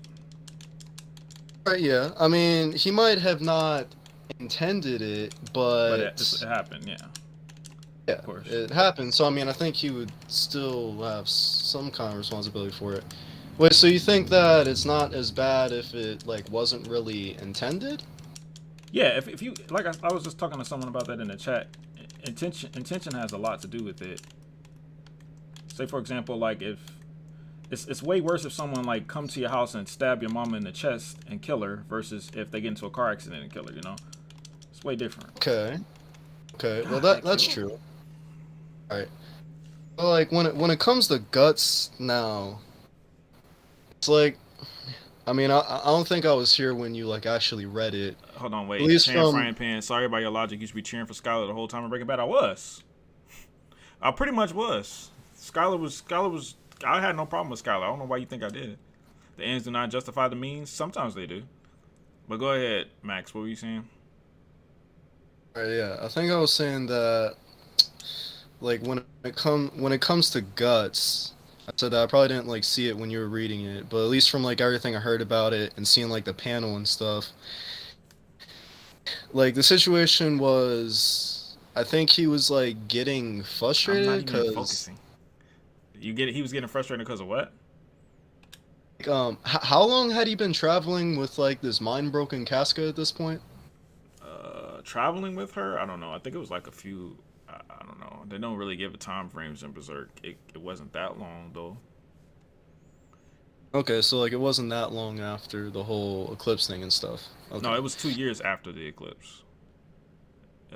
Right, yeah. I mean, he might have not intended it, But but it happened. Yeah, yeah, of course. it happened. So I mean, I think he would still have some kind of responsibility for it. Wait, so you think that it's not as bad if it like wasn't really intended? Yeah, if you like, I was just talking to someone about that in the chat. Intention has a lot to do with it. Say for example, like if it's way worse if someone like come to your house and stab your mama in the chest and kill her versus if they get into a car accident and kill her. You know, it's way different. Okay. Okay. Well, God, that's that true. All right. Well, like when it comes to guts now, it's like, I mean, I don't think I was here when you like actually read it. Hold on, At wait. least Chan from Frying Pan. Sorry about your logic. You should be cheering for Skylar the whole time in Breaking Bad. I was. I pretty much was. Skylar was. I had no problem with Skylar. I don't know why you think I did. The ends do not justify the means. Sometimes they do. But go ahead, Max. What were you saying? yeah, I think I was saying that like when it comes to guts, I said that I probably didn't like see it when you were reading it, but at least from like everything I heard about it and seeing like the panel and stuff, like the situation was, I think he was like getting I'm not frustrated even because focusing. He was getting frustrated because of what? like, how long had he been traveling with like this mind broken Casca at this point? Traveling with her? I don't know. I think it was like a few. I don't know. They don't really give a time frames in Berserk. It wasn't that long though. Okay, so like it wasn't that long after the whole eclipse thing and stuff. No, Okay. it was 2 years after the eclipse.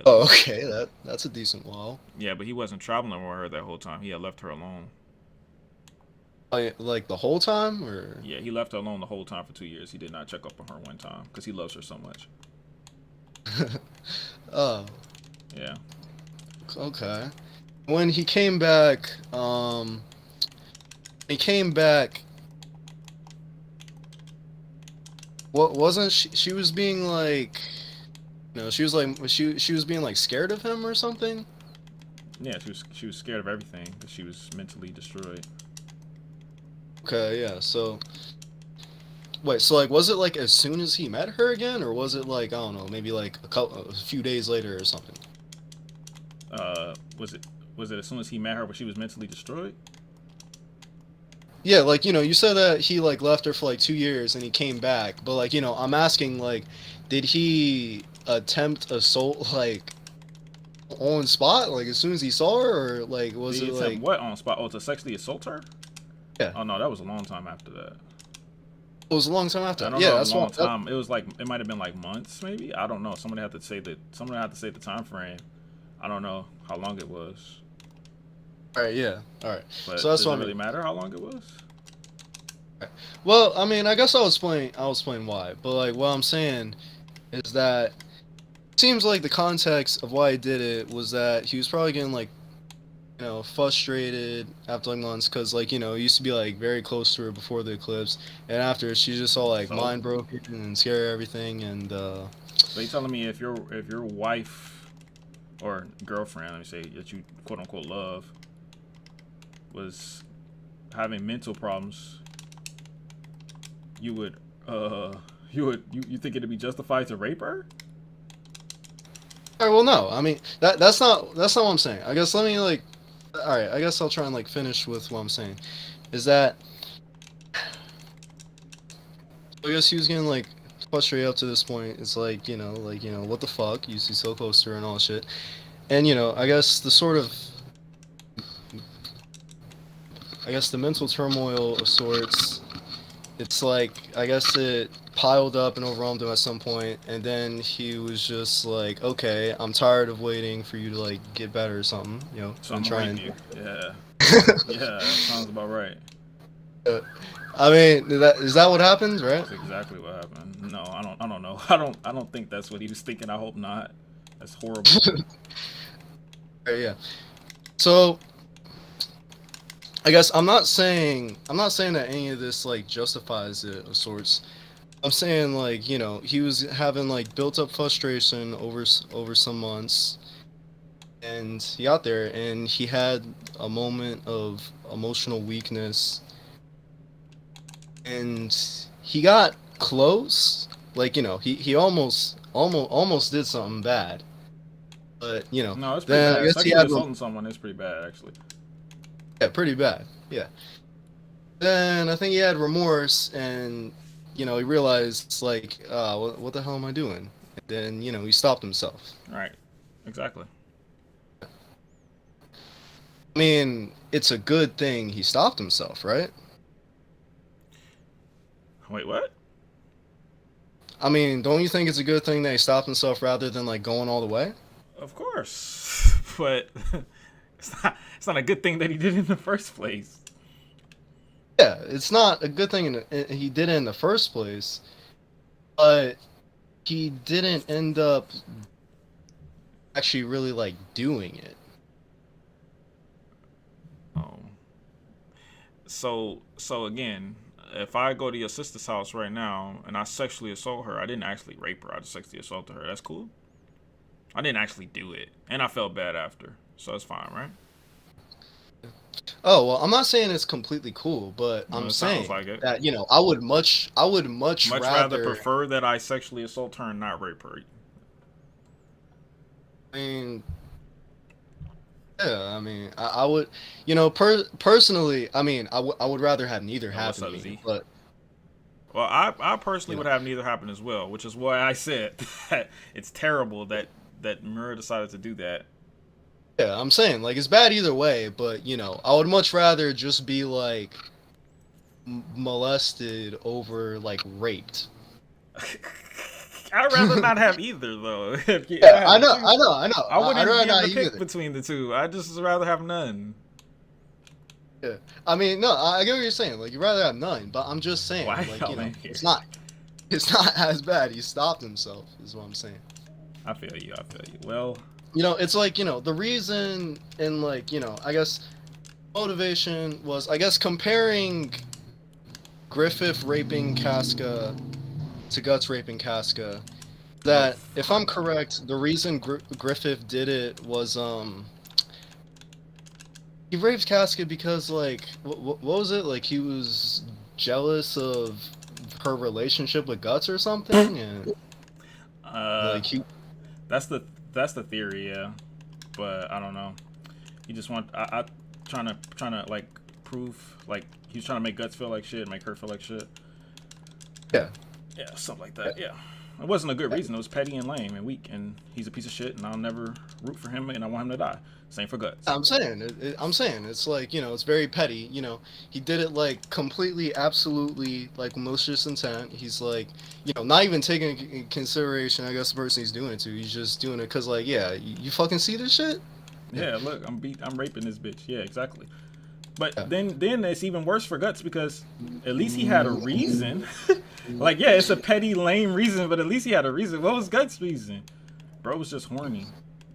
Oh, okay. That's a decent while. Yeah, but he wasn't traveling with her that whole time. He had left her alone. Like the whole time, or Yeah, he left her alone the whole time for 2 years. He did not check up on her one time because he loves her so much. oh, Yeah. okay. When he came back, he came back. What wasn't she? She was being like, no, she was like she was being like scared of him or something. Yeah, she was scared of everything because she was mentally destroyed. Okay, yeah. So wait, so like, was it like as soon as he met her again, or was it like I don't know, maybe like a few days later or something? Was it as soon as he met her, but she was mentally destroyed? Yeah, like you said that he like left her for like 2 years and he came back, but like I'm asking like, did he attempt assault like on spot like as soon as he saw her, or like was Did it he like attempt what on spot? Oh, to sexually assault her? yeah? Oh no, that was a long time after that. It was a long time after. I don't Yeah, know, a that's long what. time. It was like it might have been like months, maybe. I don't know. Somebody had to say the time frame. I don't know how long it was. All right, yeah, all right. But So that's does what it I mean. really matter how long it was? Well, I mean, I guess I'll explain why. But like, what I'm saying is that it seems like the context of why he did it was that he was probably getting like, frustrated after like months because like he used to be like very close to her before the eclipse, and after she's just all like So? mind broken and scared of everything, and So you telling me if your wife or girlfriend, let me say, that you quote unquote love, was having mental problems, you think it'd be justified to rape her? all right, well, no, I mean that's not what I'm saying. I guess let me like, all right, I guess I'll try and like finish with what I'm saying, is that I guess he was getting like frustrated up to this point. It's like what the fuck? You see so close to her and all that shit, and I guess the mental turmoil of sorts. It's like I guess it piled up and overwhelmed him at some point, and then he was just like, okay, I'm tired of waiting for you to like get better or something, So and I'm try gonna and. rape you. Yeah. Yeah, that sounds about right. I mean, is that what happens, right? That's exactly what happened. No, I don't know. I don't think that's what he was thinking. I hope not. That's horrible. Right, yeah. So I guess I'm not saying that any of this like justifies it of sorts. I'm saying like he was having like built up frustration over some months, and he got there and he had a moment of emotional weakness, and he got close. Like he almost did something bad, but No, it's pretty then I bad. guess he Sexually had assaulting someone is pretty bad, actually. yeah, pretty bad. Yeah. Then I think he had remorse, and he realized like, what the hell am I doing? And then he stopped himself. Right. Exactly. I mean, it's a good thing he stopped himself, right? Wait, what? I mean, don't you think it's a good thing that he stopped himself rather than like going all the way? Of course. But it's not a good thing that he did in the first place. Yeah, it's not a good thing he did it in the first place, but he didn't end up actually really like doing it. So again, if I go to your sister's house right now and I sexually assault her, I didn't actually rape her. I just sexually assaulted her. That's cool. I didn't actually do it, and I felt bad after, so that's fine, right? Oh well, I'm not saying it's completely cool, but Well, I'm it saying sounds like it. that I would much Much rather prefer that I sexually assault her and not rape her. I mean, yeah, I mean, I would, personally, I mean, I would rather have neither what's happen up, to me, Z? but Well, I personally would have neither happen as well, which is why I said that it's terrible that Mura decided to do that. Yeah, I'm saying like it's bad either way, but you know, I would much rather just be like molested over like raped. I'd rather not have either though. If I Yeah, had I to know, choose, I know, I know. I I'd wouldn't rather be able not to you pick either. between the two. I'd just rather have none. Yeah. I mean, no, I get what you're saying. Like, you'd rather have none, but I'm just saying, Why like, y'all in here? it's not as bad. He stopped himself, is what I'm saying. I feel you. I feel you. Well, You know, it's like, you know, the reason and like, you know, I guess motivation was, I guess, comparing Griffith raping Casca to Guts raping Casca. oh That, if I'm fuck. correct, the reason Griffith did it was, he raped Casca because, like, what was it? Like, he was jealous of her relationship with Guts or something, and Uh, like he, that's the theory, yeah. But I don't know. He just I trying to like prove like he was trying to make Guts feel like shit, make her feel like shit. yeah, Yeah, something like yeah, that. Yeah. It wasn't a good reason. It was petty and lame and weak, and he's a piece of shit, and I'll never root for him, and I want him to die. Same for Guts. I'm saying it's like, you know, it's very petty. You know, he did it like completely, absolutely, like malicious intent. He's like, you know, not even taking in consideration, I guess, the person he's doing it to. He's just doing it because, like, yeah, you fucking see this shit. Yeah, Yeah, look, I'm raping this bitch. Yeah, exactly. But yeah. then it's even worse for Guts because at least he had a reason. Like, yeah, it's a petty, lame reason, but at least he had a reason. What was Guts' reason? Bro was just horny.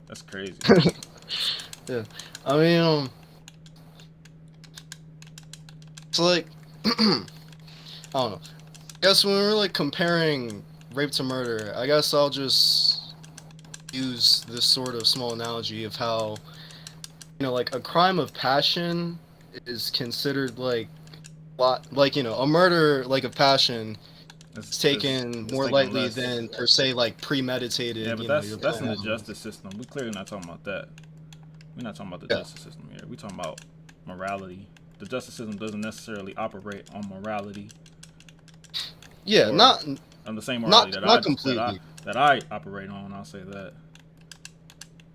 That's crazy. Yeah. I mean, it's like, I don't know. I guess when we're like comparing rape to murder, I guess I'll just use this sort of small analogy of how, you know, like a crime of passion is considered like lot, like, you know, a murder like of passion is taken It's more taking lightly less. than per se like Yeah, premeditated. but You know, you're that's in planning the on. justice system. We clearly not talking about that. We're not talking about the Yeah. justice system here. We talking about morality. The justice system doesn't necessarily operate on morality Yeah, or not on the same morality not completely. that I operate on. I'll say that.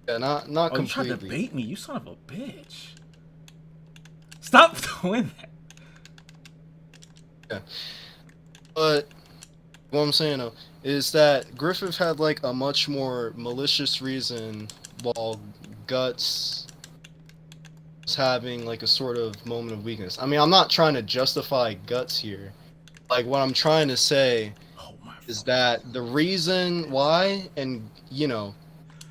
Yeah, not Oh, you tried to completely. bait me, you son of a bitch! Stop doing that. Yeah. But what I'm saying though is that Griffith had like a much more malicious reason, while Guts was having like a sort of moment of weakness. I mean, I'm not trying to justify Guts here. Like, what I'm trying to say Oh my. is that the reason why, and you know,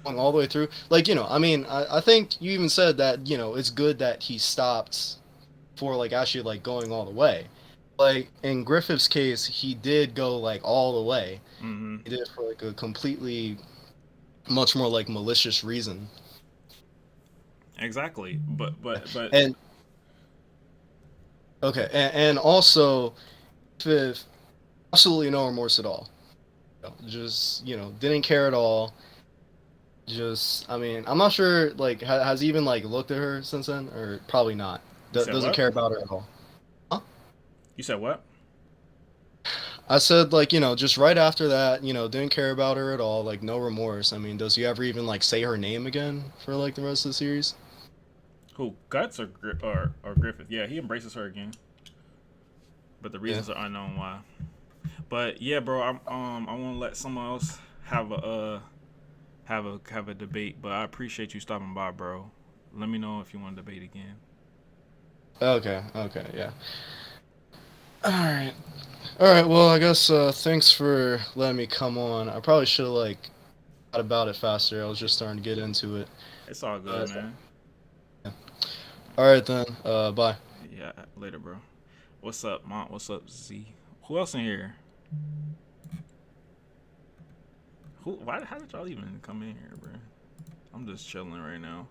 going all the way through, like, you know, I mean, I think you even said that, you know, it's good that he stopped for like actually like going all the way. Like in Griffith's case, he did go like all the way. Mm-hmm. He did it for like a completely much more like malicious reason. Exactly, but And okay, and also Griffith absolutely no remorse at all. You know, just, you know, didn't care at all. Just, I mean, I'm not sure like has he even like looked at her since then, or probably not. you said Doesn't what? care about her at all. Huh? You said what? I said, like, you know, just right after that, you know, didn't care about her at all, like no remorse. I mean, does he ever even like say her name again for like the rest of the series? Who, Guts or Griffith? Yeah, he embraces her again, but the Yeah. reasons are unknown why. But yeah, bro, I want to let someone else have a debate, but I appreciate you stopping by, bro. Let me know if you want to debate again. Okay, yeah. Alright. Alright, well, I guess thanks for letting me come on. I probably should have like thought about it faster. I was just starting to get into it. It's all good, Uh, man. Alright then, bye. Yeah, later, bro. What's up, Mont? What's up, Z? Who else in here? Why? How did y'all even come in here, bro? I'm just chilling right now.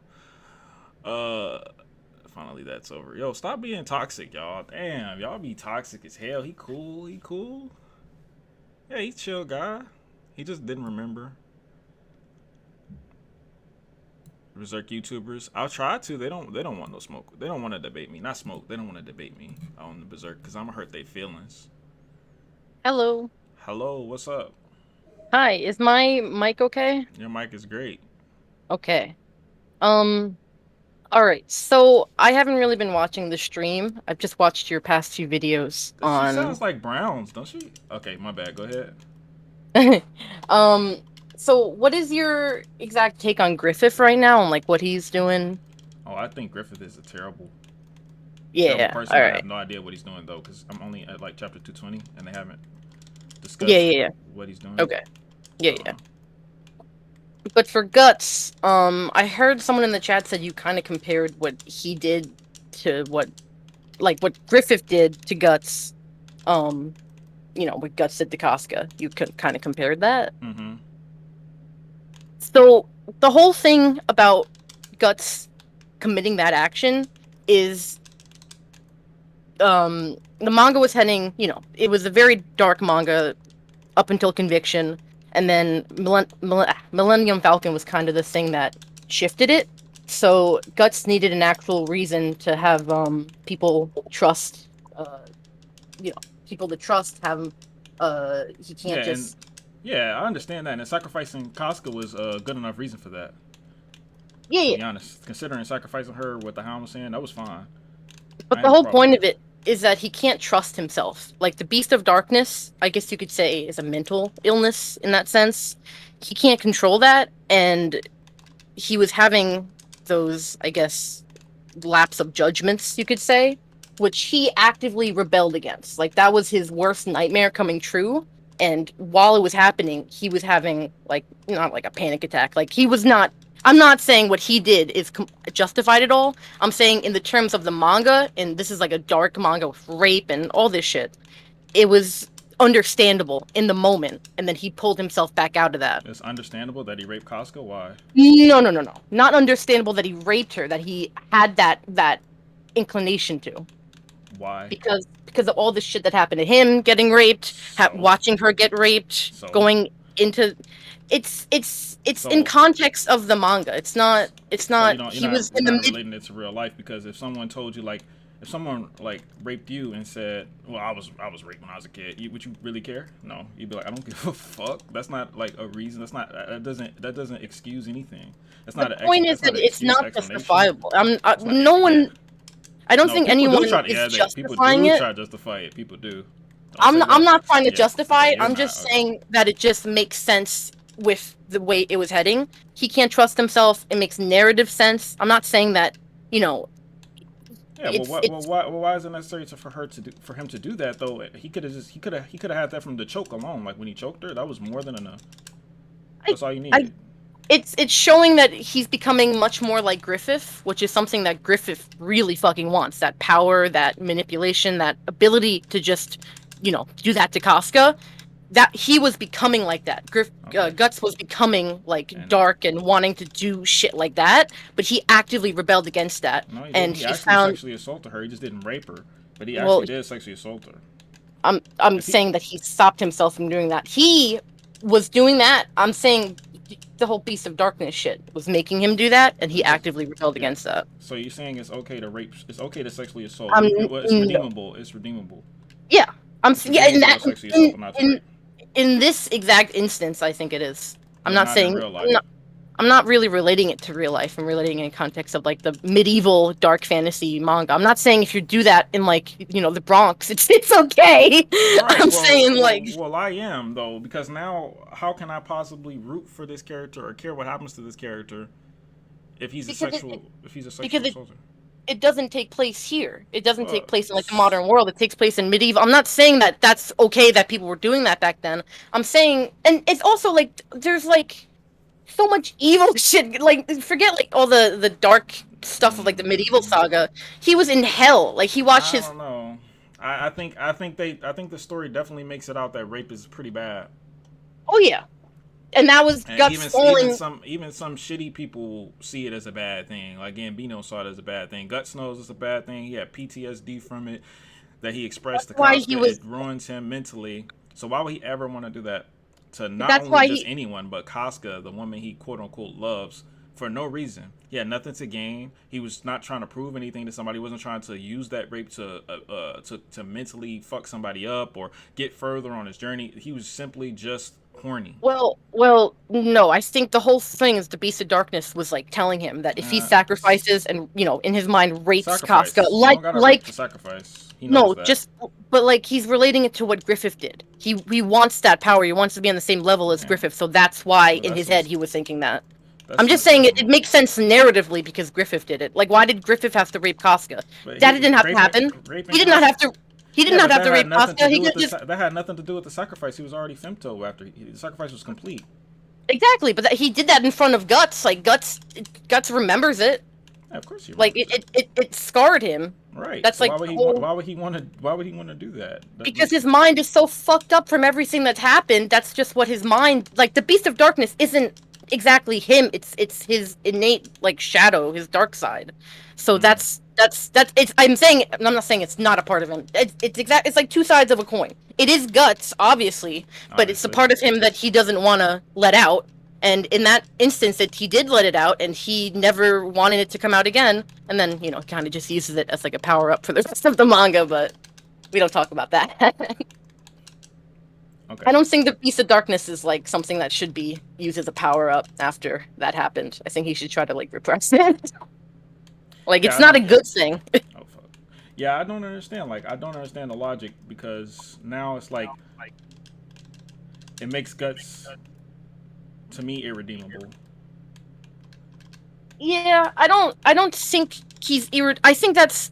Finally that's over. Yo, stop being toxic, y'all. Damn, y'all be toxic as hell. He cool. He cool. Yeah, he's chill guy. He just didn't remember. Berserk YouTubers. I'll try to. They don't want no smoke. They don't want to debate me. Not smoke. They don't want to debate me on the Berserk because I'm gonna hurt their feelings. Hello. Hello, what's up? Hi, is my mic okay? Your mic is great. Okay. Um, all right. So I haven't really been watching the stream. I've just watched your past few videos She on. sounds like Browns, don't she? Okay, my bad. Go ahead. um, so what is your exact take on Griffith right now and like what he's doing? Oh, I think Griffith is a terrible Yeah. person. All I right. have no idea what he's doing though, because I'm only at like chapter 220, and they haven't Yeah. discussed Yeah. Yeah. what he's doing. Okay. Yeah. So, Yeah. But for Guts, I heard someone in the chat said you kind of compared what he did to what Griffith did to Guts. What Guts did to Casca. You could kind of compared that. mm-hmm. So the whole thing about Guts committing that action is the manga was heading, it was a very dark manga up until Conviction, and then Millennium Falcon was kind of the thing that shifted it. So Guts needed an actual reason to have people trust, people to trust, have him, he can't just... Yeah, I understand that, and sacrificing Casca was a good enough reason for that. Yeah, To be honest, considering sacrificing her with the Hound was saying, that was fine. But the whole point of it is that he can't trust himself. Like the Beast of Darkness, I guess you could say, is a mental illness in that sense. He can't control that, and he was having those, I guess, lapse of judgments, you could say, which he actively rebelled against. Like that was his worst nightmare coming true. And while it was happening, he was having like not like a panic attack. Like he was not. I'm not saying what he did is justified at all. I'm saying in the terms of the manga, and this is like a dark manga with rape and all this shit. It was understandable in the moment, and then he pulled himself back out of that. It's understandable that he raped Casca. Why? No. Not understandable that he raped her. That he had that inclination to. Why? Because of all the shit that happened to him, getting raped, watching her get raped, going into... It's in context of the manga. It's not. He was in the relating it to real life, because if someone told you, like, if someone like raped you and said, "Well, I was raped when I was a kid," would you really care? No, you'd be like, "I don't give a fuck." That's not like a reason. That's not. That doesn't excuse anything. That's not. The point is that it's not justifiable. No one. I don't think anyone is justifying it. Try to justify it. People do. I'm not trying to justify it. I'm just saying that it just makes sense with the way it was heading. He can't trust himself. It makes narrative sense. I'm not saying that, Yeah, why is it necessary for him to do that though? He could have had that from the choke alone. Like when he choked her, that was more than enough. That's all you needed. It's showing that he's becoming much more like Griffith, which is something that Griffith really fucking wants. That power, that manipulation, that ability to just, do that to Casca. That he was becoming like that. Guts was becoming like dark and wanting to do shit like that, but he actively rebelled against that. No, and he actually sexually assaulted her. He just didn't rape her, but he actually did sexually assault her. I'm saying that he stopped himself from doing that. He was doing that. I'm saying the whole Beast of Darkness shit was making him do that, and he actively rebelled against that. So you're saying it's okay to rape? It's okay to sexually assault? It's redeemable. It's redeemable. Yeah, in this exact instance, I think it is. I'm not saying. I'm not really relating it to real life. I'm relating it in context of like the medieval dark fantasy manga. I'm not saying if you do that in like the Bronx, it's okay. Right, saying like. Well, I am though, because now how can I possibly root for this character or care what happens to this character if he's a sexual assaulter? It doesn't take place here. It doesn't take place in like the modern world. It takes place in medieval. I'm not saying that that's okay that people were doing that back then. I'm saying, and it's also like there's like so much evil shit. Like forget like all the dark stuff of like the medieval saga. He was in hell. Like he watched his. I don't know. I think the story definitely makes it out that rape is pretty bad. Oh yeah. And that was Guts even some shitty people see it as a bad thing. Like Gambino saw it as a bad thing. Guts knows it's a bad thing. He had PTSD from it that he expressed to Casca. It ruins him mentally. So why would he ever want to do that to not only just anyone, but Casca, the woman he quote unquote loves, for no reason? He had nothing to gain. He was not trying to prove anything to somebody. He wasn't trying to use that rape to mentally fuck somebody up or get further on his journey. He was simply just horny. Well, no. I think the whole thing is the Beast of Darkness was like telling him that if he sacrifices and in his mind rapes Sacrifice. Casca, You don't gotta rape the sacrifice. He knows that. but like he's relating it to what Griffith did. He wants that power. He wants to be on the same level as Griffith, so that's why in his head he was thinking that. I'm just saying it makes sense narratively because Griffith did it. Like, why did Griffith have to rape Casca? That didn't have to happen. He did not have to. He did not have to rape Casca. He could just. That had nothing to do with the sacrifice. He was already femto after the sacrifice was complete. Exactly, but he did that in front of Guts. Like Guts remembers it. Yeah, of course he. Like it scarred him. Right. That's so like why would he want to do that? Because his mind is so fucked up from everything that's happened. That's just what his mind. Like the Beast of Darkness isn't exactly him. It's his innate like shadow, his dark side. So that's it's. I'm not saying it's not a part of him. It's like two sides of a coin. It is Guts, obviously, but it's a part of him that he doesn't want to let out. And in that instance, he did let it out, and he never wanted it to come out again. And then, kind of just uses it as like a power up for the rest of the manga. But we don't talk about that. Okay. I don't think the Beast of Darkness is like something that should be used as a power up after that happened. I think he should try to like repress it. Like it's not a good thing. Oh fuck. Yeah, I don't understand. Like I don't understand the logic because now it's like it makes Guts to me irredeemable. Yeah, I don't think he's I think that's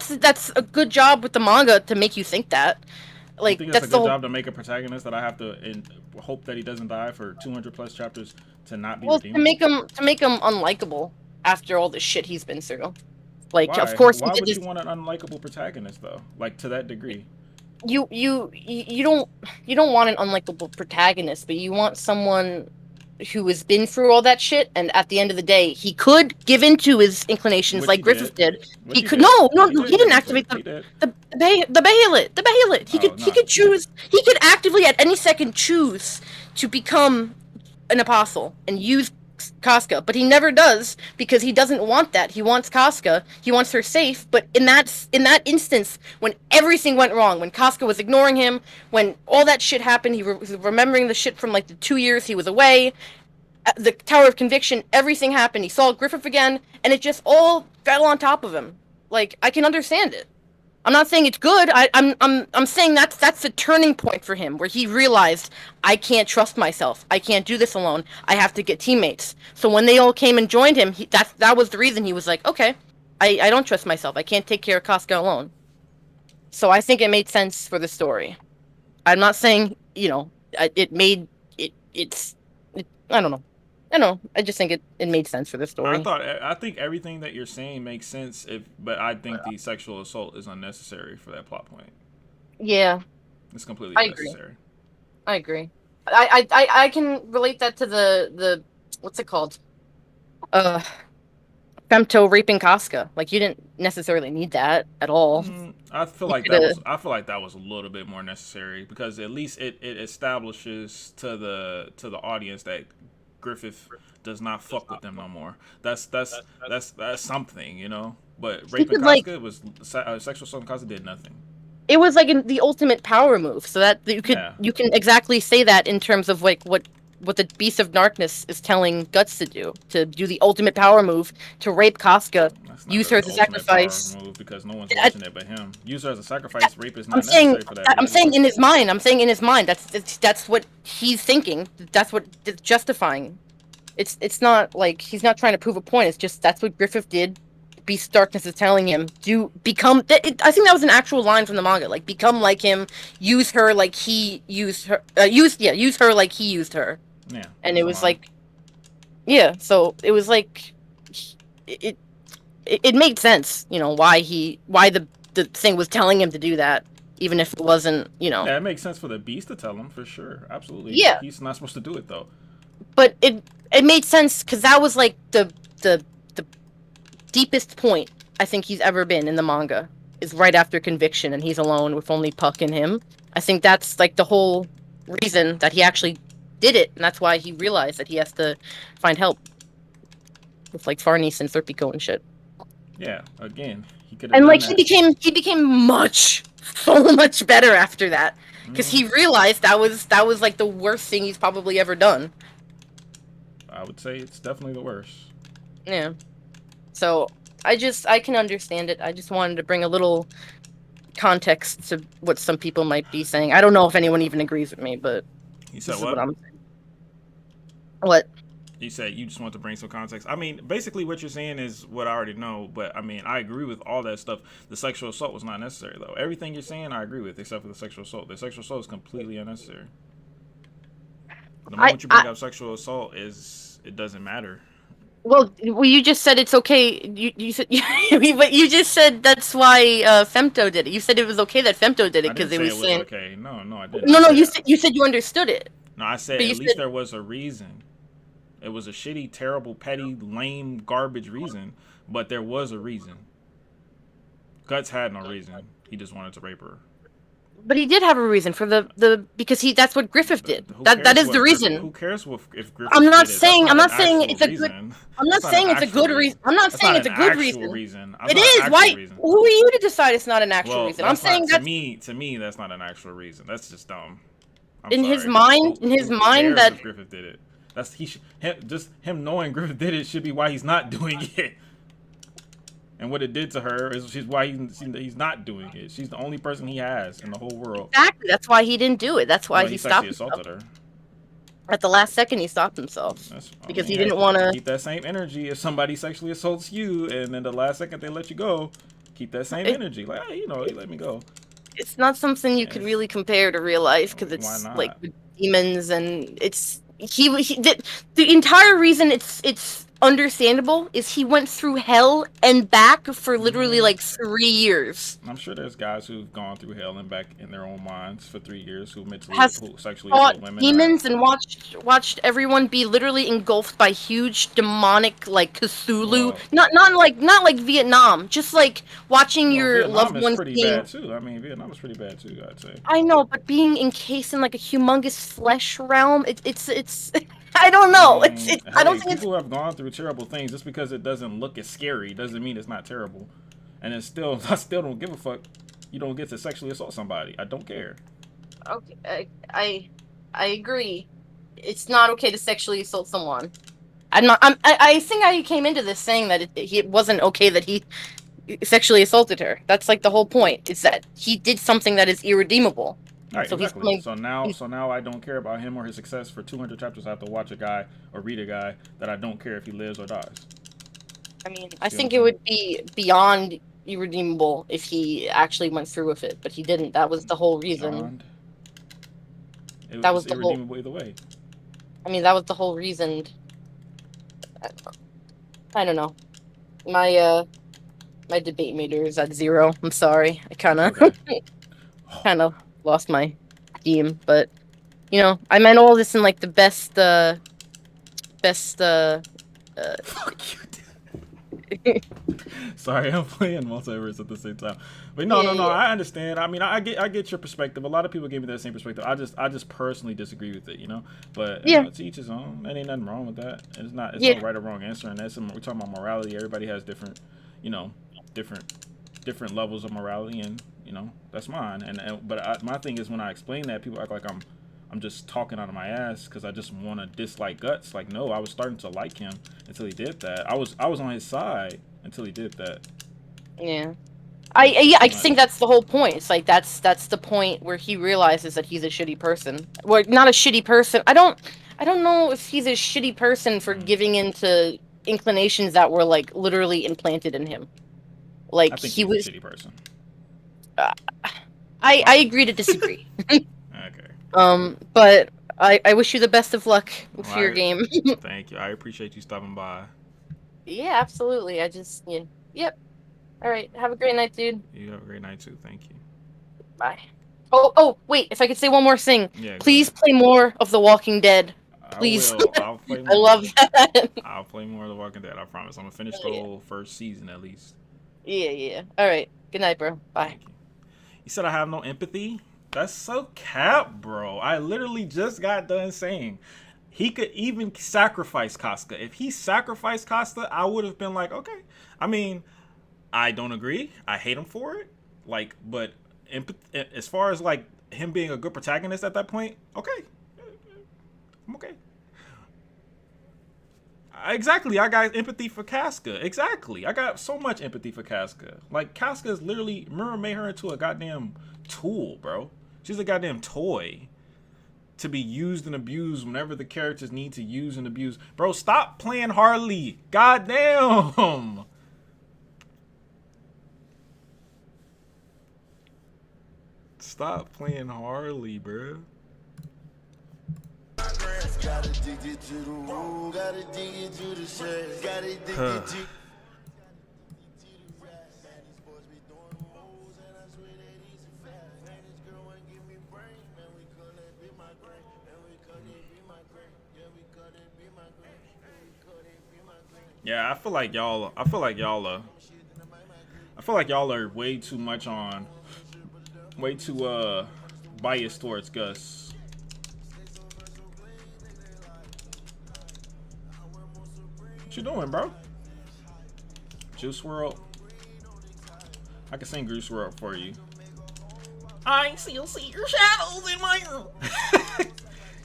that's a good job with the manga to make you think that. Like I think that's a good job to make a protagonist that I have to hope that he doesn't die for 200 plus chapters to not be redeemable. to make him unlikable after all the shit he's been through. Like Why? Of course Why would you want an unlikable protagonist though? Like to that degree. You don't want an unlikable protagonist, but you want someone who has been through all that shit, and at the end of the day, he could give into his inclinations like Griffith did. He could he didn't activate the Behelit. He could choose. He could actively at any second choose to become an apostle and use Casca, but he never does because he doesn't want that. He wants Casca. He wants her safe. But in that instance, when everything went wrong, when Casca was ignoring him, when all that shit happened, he was remembering the shit from like the 2 years he was away, the Tower of Conviction, everything happened. He saw Griffith again, and it just all fell on top of him. Like I can understand it. I'm not saying it's good. I'm saying that's a turning point for him where he realized I can't trust myself. I can't do this alone. I have to get teammates. So when they all came and joined him, that was the reason he was like, okay, I don't trust myself. I can't take care of Casca alone. So I think it made sense for the story. I'm not saying it's I don't know. I just think it made sense for the story. I think everything that you're saying makes sense, but I think the sexual assault is unnecessary for that plot point. Yeah, it's completely unnecessary. I agree. I can relate that to the what's it called? Femto raping Casca. Like you didn't necessarily need that at all. I feel like that was a little bit more necessary because at least it establishes to the audience that Griffith does not fuck with them no more. That's something, But raping Casca was sexual assault. Casca did nothing. It was like the ultimate power move, so that you can exactly say that in terms of like what the Beast of Darkness is telling Guts to do the ultimate power move to rape Casca, use her as a sacrifice. Move because no one's watching it but him. Use her as a sacrifice. Rape is not necessary for that. I'm saying in his mind. That's what he's thinking. That's what it's justifying. It's not like he's not trying to prove a point. It's just that's what Griffith did. Beast of Darkness is telling him to become. I think that was an actual line from the manga. Like become like him. Use her like he used her. Use her like he used her. Yeah. And it was like, yeah. So it was like, it made sense. Why the thing was telling him to do that, even if it wasn't. Yeah, it makes sense for the Beast to tell him for sure. Absolutely. Yeah. He's not supposed to do it though. But it made sense because that was like the deepest point I think he's ever been in the manga is right after Conviction and he's alone with only Puck and him. I think that's like the whole reason that he actually did it, and that's why he realized that he has to find help with like Farnese and Serpico and shit. Yeah, again, he could. And like he became so much better after that. because he realized that was like the worst thing he's probably ever done. I would say it's definitely the worst. Yeah. So I can understand it. I just wanted to bring a little context to what some people might be saying. I don't know if anyone even agrees with me, but You said this what? is what I'm saying. What? You said you just want to bring some context. I mean, basically what you're saying is what I already know, but I mean, I agree with all that stuff. The sexual assault was not necessary, though. Everything you're saying, I agree with, except for the sexual assault. The sexual assault is completely unnecessary. The moment you bring up sexual assault, it doesn't matter. Well, you just said it's okay. You said, but you just said that's why Femto did it. You said it was okay that Femto did it because it was saying okay. No, I didn't. No, you said you understood it. No, I said at least there was a reason. It was a shitty, terrible, petty, lame, garbage reason, but there was a reason. Guts had no reason. He just wanted to rape her. But he did have a reason for the because that's what Griffith did. That is the reason. Who cares if Griffith I'm not did it? saying it's a reason. good. I'm not saying it's a good reason. I'm not saying it's a good reason. It is. Why? Who are you to decide it's not an actual reason? I'm saying that to me that's not an actual reason. That's just dumb. In his mind, that if Griffith did it. That's just him knowing Griffith did it should be why he's not doing it. And what it did to her is why he's not doing it. She's the only person he has in the whole world. Exactly. That's why he didn't do it. That's why he stopped assaulted her. At the last second, he stopped himself because he didn't want to keep that same energy. If somebody sexually assaults you, and then the last second they let you go, keep that same energy. Like, hey, he let me go. It's not something you could really compare to real life because it's like demons, and the entire reason it's understandable is he went through hell and back for literally like 3 years. I'm sure there's guys who've gone through hell and back in their own minds for 3 years who sexually assault women. Demons and watched everyone be literally engulfed by huge demonic like Cthulhu. Not like Vietnam, just like watching your loved ones pretty bad too. I mean, Vietnam is pretty bad too, I'd say. I know, but being encased in like a humongous flesh realm, it's I don't know. I don't think people have gone through terrible things. Just because it doesn't look as scary doesn't mean it's not terrible. And I still don't give a fuck. You don't get to sexually assault somebody. I don't care. Okay, I agree. It's not okay to sexually assault someone. I think I came into this saying that it wasn't okay that he sexually assaulted her. That's like the whole point. It's that he did something that is irredeemable. All right, exactly. So now I don't care about him or his success. For 200 chapters, I have to watch a guy or read a guy that I don't care if he lives or dies. I mean, I think it would be beyond irredeemable if he actually went through with it, but he didn't. That was the whole reason. That was irredeemable either way. I mean, that was the whole reason. I don't know. My debate meter is at 0. I'm sorry. I kind of lost my steam, but I meant all this in like the best fuck you. Sorry, I'm playing multiverse at the same time. But no, I understand. I mean, I get your perspective. A lot of people gave me that same perspective. I just personally disagree with it, But to each his own. There ain't nothing wrong with that. It's no right or wrong answer. And we're talking about morality. Everybody has different, different levels of morality, and that's mine. But my thing is when I explain that, people act like I'm just talking out of my ass because I just want to dislike Guts. Like, no, I was starting to like him until he did that. I was on his side until he did that. Yeah. I think that's the whole point. It's like that's the point where he realizes that he's a shitty person. Well, not a shitty person. I don't know if he's a shitty person for giving into inclinations that were like literally implanted in him. Like, I think he was a shitty person. I agree to disagree. Okay. But I wish you the best of luck with your game. Thank you. I appreciate you stopping by. Yeah, absolutely. Yep. All right. Have a great night, dude. You have a great night too. Thank you. Bye. Oh, wait. If I could say one more thing. Yeah, please play more of The Walking Dead. Please. I'll play more. I love that. I'll play more of The Walking Dead. I promise. I'm gonna finish the whole first season at least. Yeah. All right. Good night, bro. Bye. You said I have no empathy? That's so cap, bro. I literally just got done saying he could even sacrifice Casca. If he sacrificed Casca, I would have been like, okay. I mean, I don't agree. I hate him for it. Like, but as far as like him being a good protagonist at that point, okay. I'm okay. Exactly, I got empathy for Casca. Exactly, I got so much empathy for Casca. Like, Casca is literally, Mura made her into a goddamn tool, bro. She's a goddamn toy to be used and abused whenever the characters need to use and abuse. Bro, stop playing Harley. Goddamn. Stop playing Harley, bro. Yeah, I feel like y'all are way too much on, way too biased towards Gus. What you doing, bro? Juice WRLD. I can sing Juice WRLD for you. I still see your shadows in my room.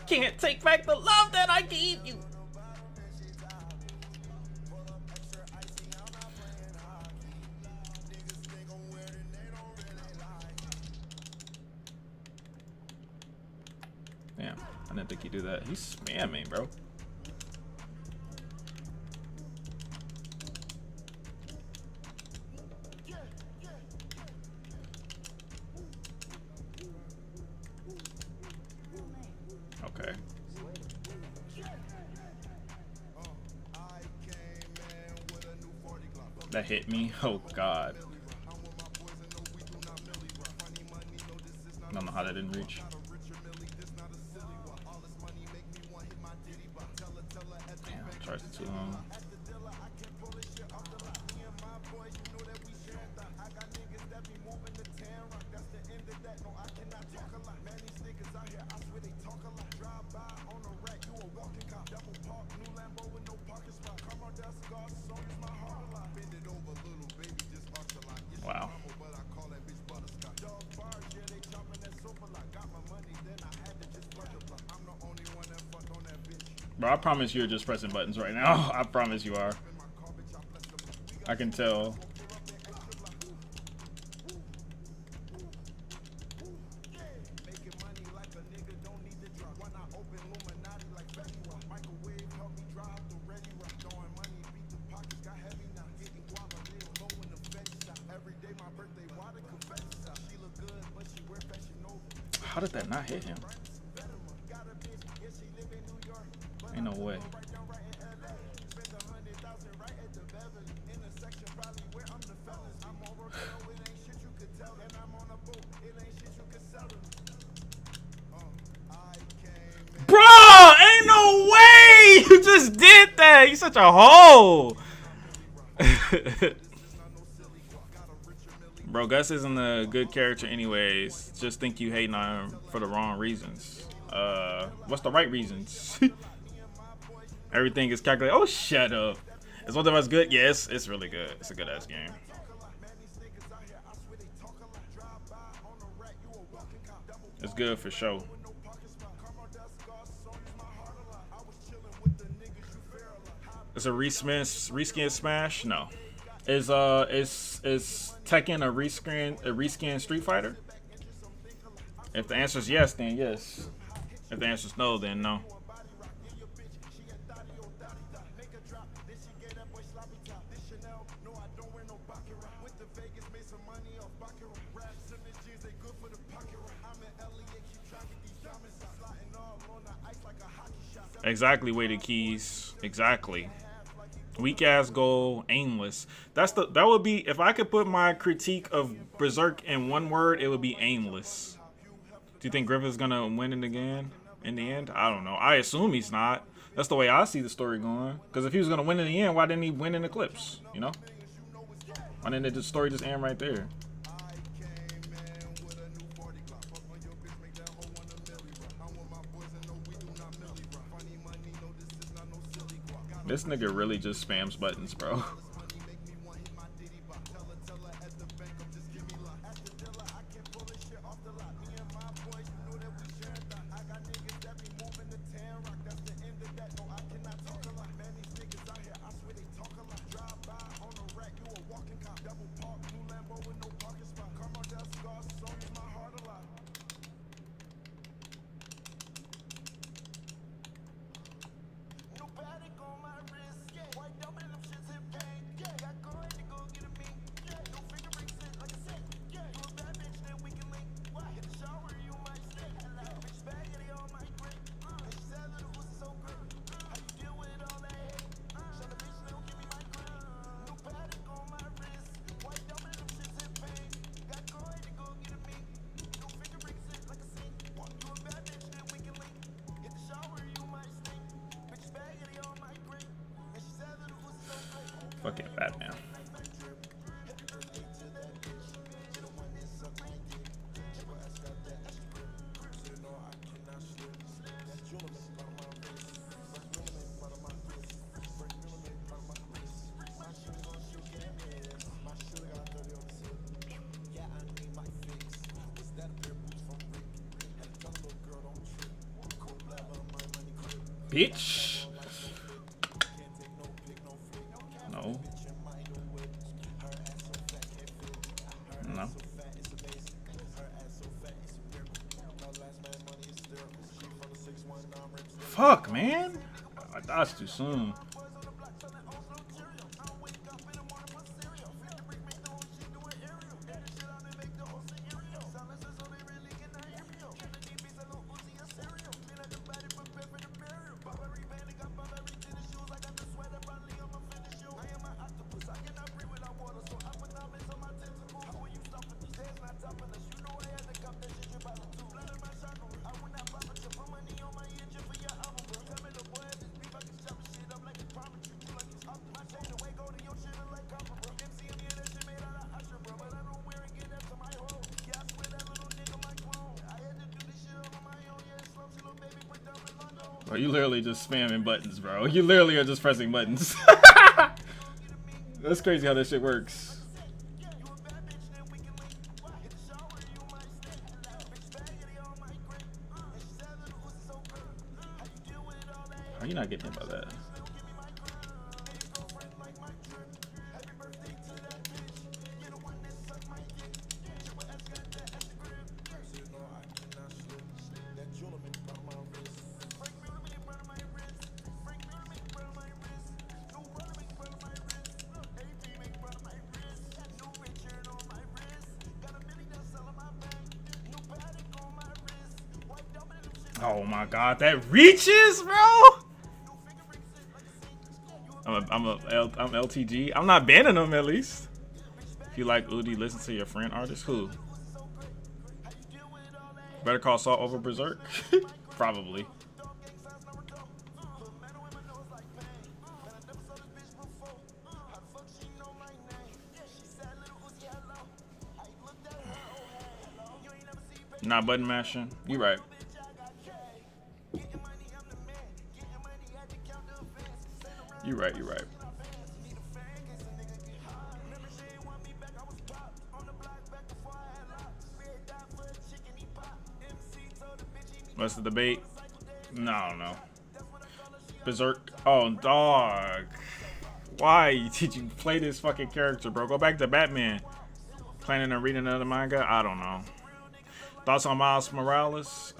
Can't take back the love that I gave you. Damn, I didn't think he'd do that. He's spamming, bro. Okay. That hit me. Oh God. I don't know how that didn't reach. Damn, charged it too long. Wow. Bro, I promise you're just pressing buttons right now. I promise you are. I can tell. How did that not hit him? Ain't no way. Bro, ain't no way! You just did that! You such a hoe! Bro, Gus isn't a good character anyways. Just think you hating on him for the wrong reasons. What's the right reasons? Everything is calculated. Oh, shut up. Is One of Us good? Yes, it's really good. It's a good ass game. It's good for sure. It's a reskin smash? No. Is Tekken a reskin Street Fighter? If the answer is yes, then yes. If the answer is no, then no. Exactly, weighted keys. Exactly. Weak ass goal, aimless. That would be, if I could put my critique of Berserk in one word, it would be aimless. Do you think Griffith's gonna win it again in the end? I don't know. I assume he's not. That's the way I see the story going. Because if he was gonna win in the end, why didn't he win in Eclipse? You know? Why didn't the story just end right there? This nigga really just spams buttons, bro. Fucking Batman. Bitch. No. No. Fuck, man. I dodged too soon. Bro, you literally just spamming buttons, bro. You literally are just pressing buttons. That's crazy how that shit works. How are you not getting hit by that? Oh my god, that reaches, bro! I'm LTG. I'm not banning them, at least. If you like Udi, listen to your friend artist. Who? Better Call Saul over Berserk? Probably. Not button mashing. You right. You right, you right. What's the debate? No. Berserk. Oh, dog. Why did you play this fucking character, bro? Go back to Batman. Planning on reading another manga? I don't know. Thoughts on Miles Morales?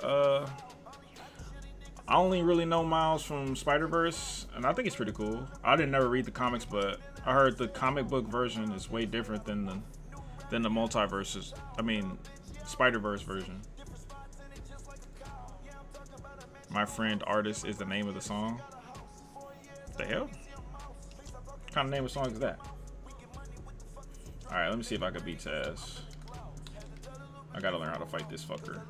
I only really know Miles from Spider-Verse, and I think it's pretty cool. I didn't never read the comics, but I heard the comic book version is way different than the multiverses. I mean, Spider-Verse version. My Friend Artist is the name of the song. What the hell? What kind of name of song is that? Alright, let me see if I can beat Taz. I gotta learn how to fight this fucker.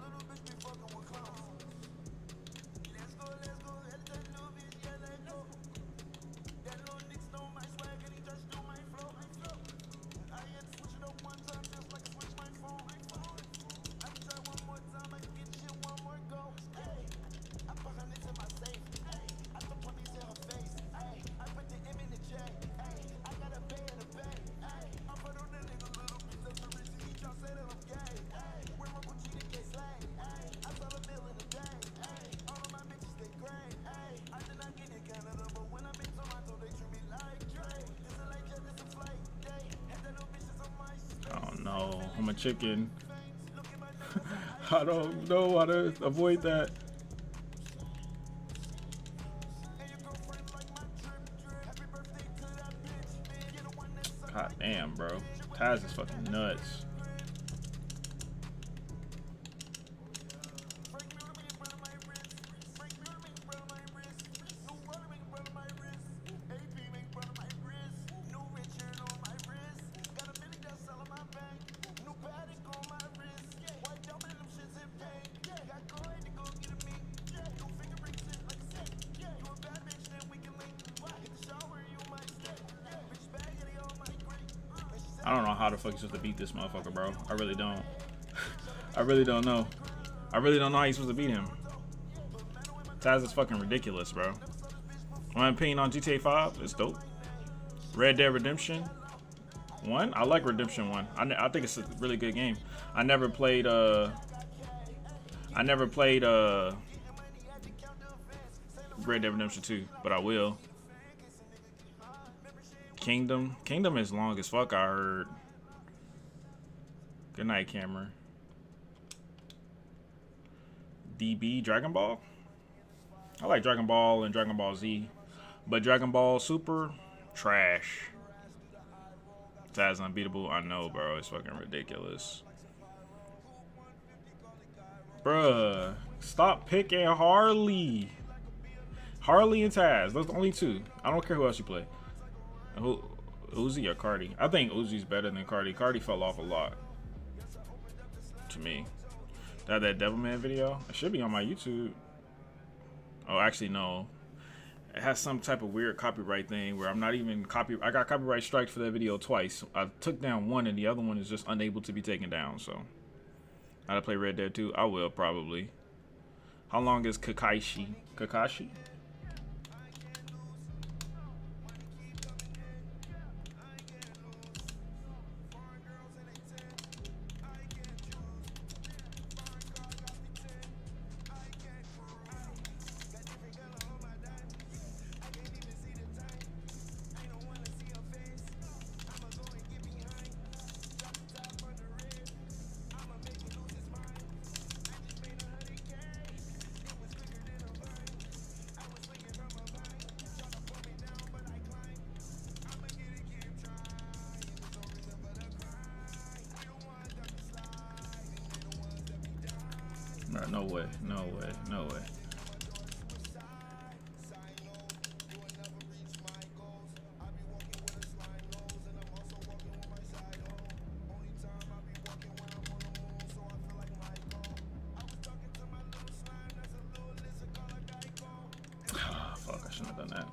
No, I'm a chicken. I don't know how to avoid that. God damn, bro. Taz is fucking nuts. I don't know how the fuck you're supposed to beat this motherfucker, bro. I really don't. I really don't know. I really don't know how you're supposed to beat him. Taz is fucking ridiculous, bro. My opinion on GTA 5 is dope. Red Dead Redemption 1, I like Redemption 1. I think it's a really good game. I never played Red Dead Redemption 2, but I will. Kingdom is long as fuck, I heard. Good night, Cameron. DB Dragon Ball? I like Dragon Ball and Dragon Ball Z, but Dragon Ball Super, trash. Taz unbeatable, I know, bro. It's fucking ridiculous. Bruh, stop picking Harley. Harley and Taz, those are the only two. I don't care who else you play. Uzi or Cardi? I think Uzi's better than Cardi. Cardi fell off a lot. To me. That Devilman video? It should be on my YouTube. Oh, actually, no. It has some type of weird copyright thing where I'm not even I got copyright striked for that video twice. I took down one and the other one is just unable to be taken down, so. I gotta play Red Dead 2? I will, probably. How long is Kakashi? Kakashi? No way, no way, no way. Fuck, I shouldn't have done that.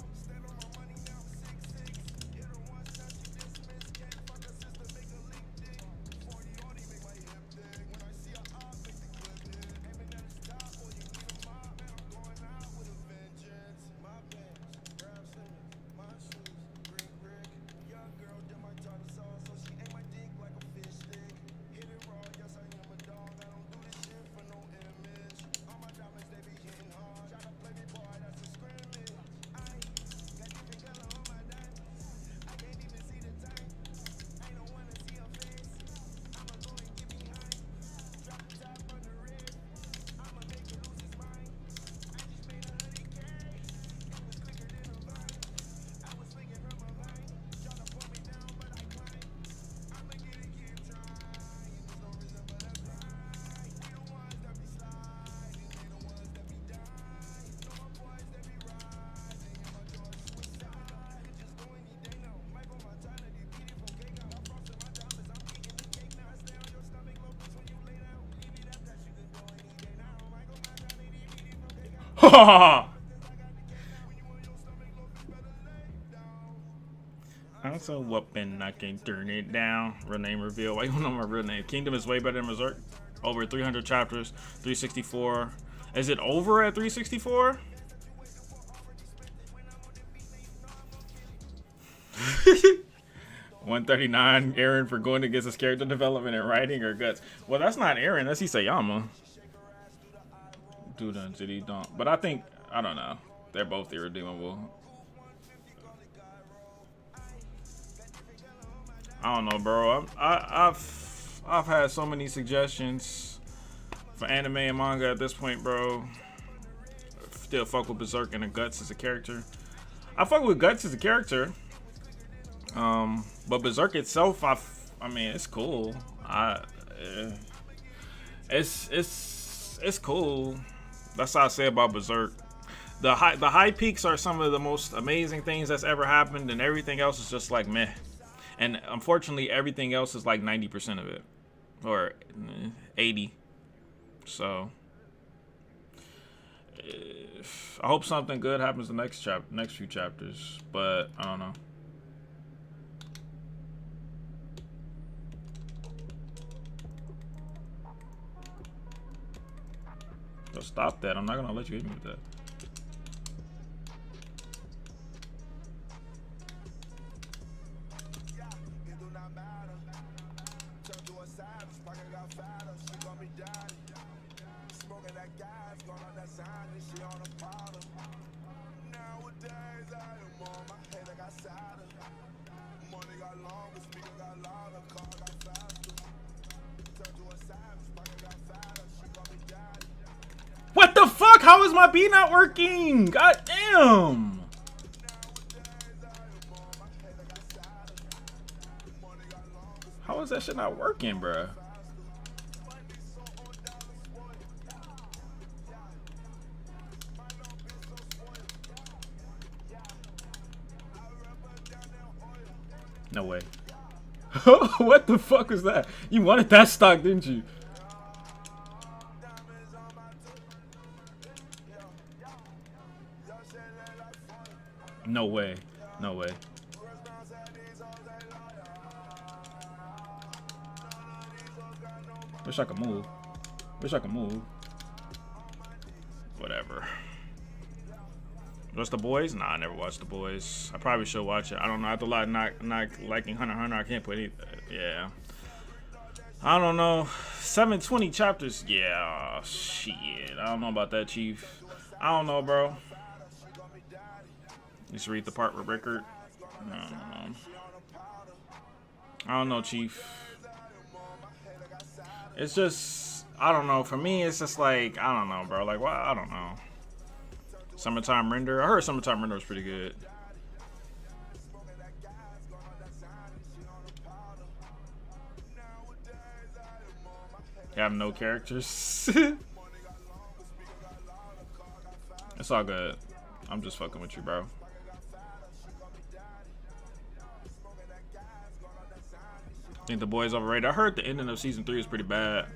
That's a weapon, I can turn it down. Real name reveal. Why you don't know my real name? Kingdom is way better than Berserk. Over 300 chapters, 364. Is it over at 364? $139 Aaron for going against his character development and writing or guts. Well, that's not Aaron, that's Isayama. Dude, Jitty don't. But I think, I don't know. They're both irredeemable. I don't know, bro. I've had so many suggestions for anime and manga at this point, bro. Still fuck with Berserk and the Guts as a character. I fuck with Guts as a character. But Berserk itself, I mean, it's cool. It's cool. That's how I say about Berserk. The high peaks are some of the most amazing things that's ever happened, and everything else is just like meh. And unfortunately, everything else is like 90% of it, or 80. So I hope something good happens the next few chapters, but I don't know. So stop that. I'm not gonna let you hit me with that. What the fuck? How is my B not working? God damn. How is that shit not working, bruh? No way. What the fuck was that? You wanted that stock, didn't you? No way. No way. Wish I could move. Wish I could move. Whatever. What's The Boys? Nah, I never watched The Boys. I probably should watch it. I don't know. After a lot not liking Hunter x Hunter, I can't put it. Yeah. I don't know. 720 chapters. Yeah. Shit. I don't know about that, Chief. I don't know, bro. Just read the part with Rickard. I don't know. I don't know, Chief. It's just, I don't know. For me, it's just like, I don't know, bro. Like, why? I don't know. Summertime Render. I heard Summertime Render was pretty good. You have no characters. It's all good. I'm just fucking with you, bro. Think The Boys overrated. I heard the ending of season 3 is pretty bad.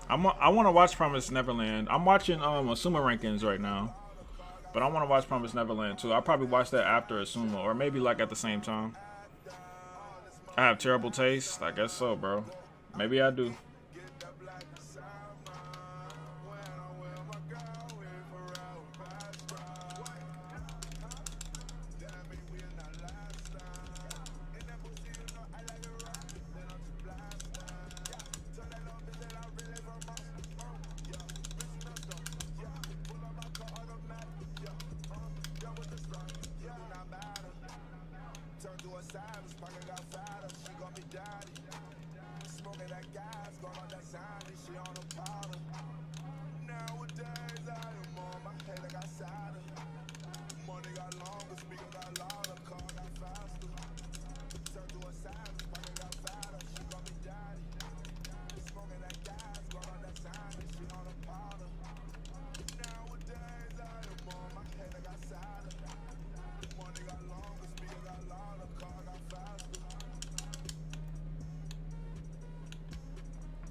I want to watch Promised Neverland. I'm watching Asuma Rankings right now, but I want to watch Promised Neverland too. I'll probably watch that after Asuma, or maybe like at the same time. I have terrible taste. I guess so, bro. Maybe I do.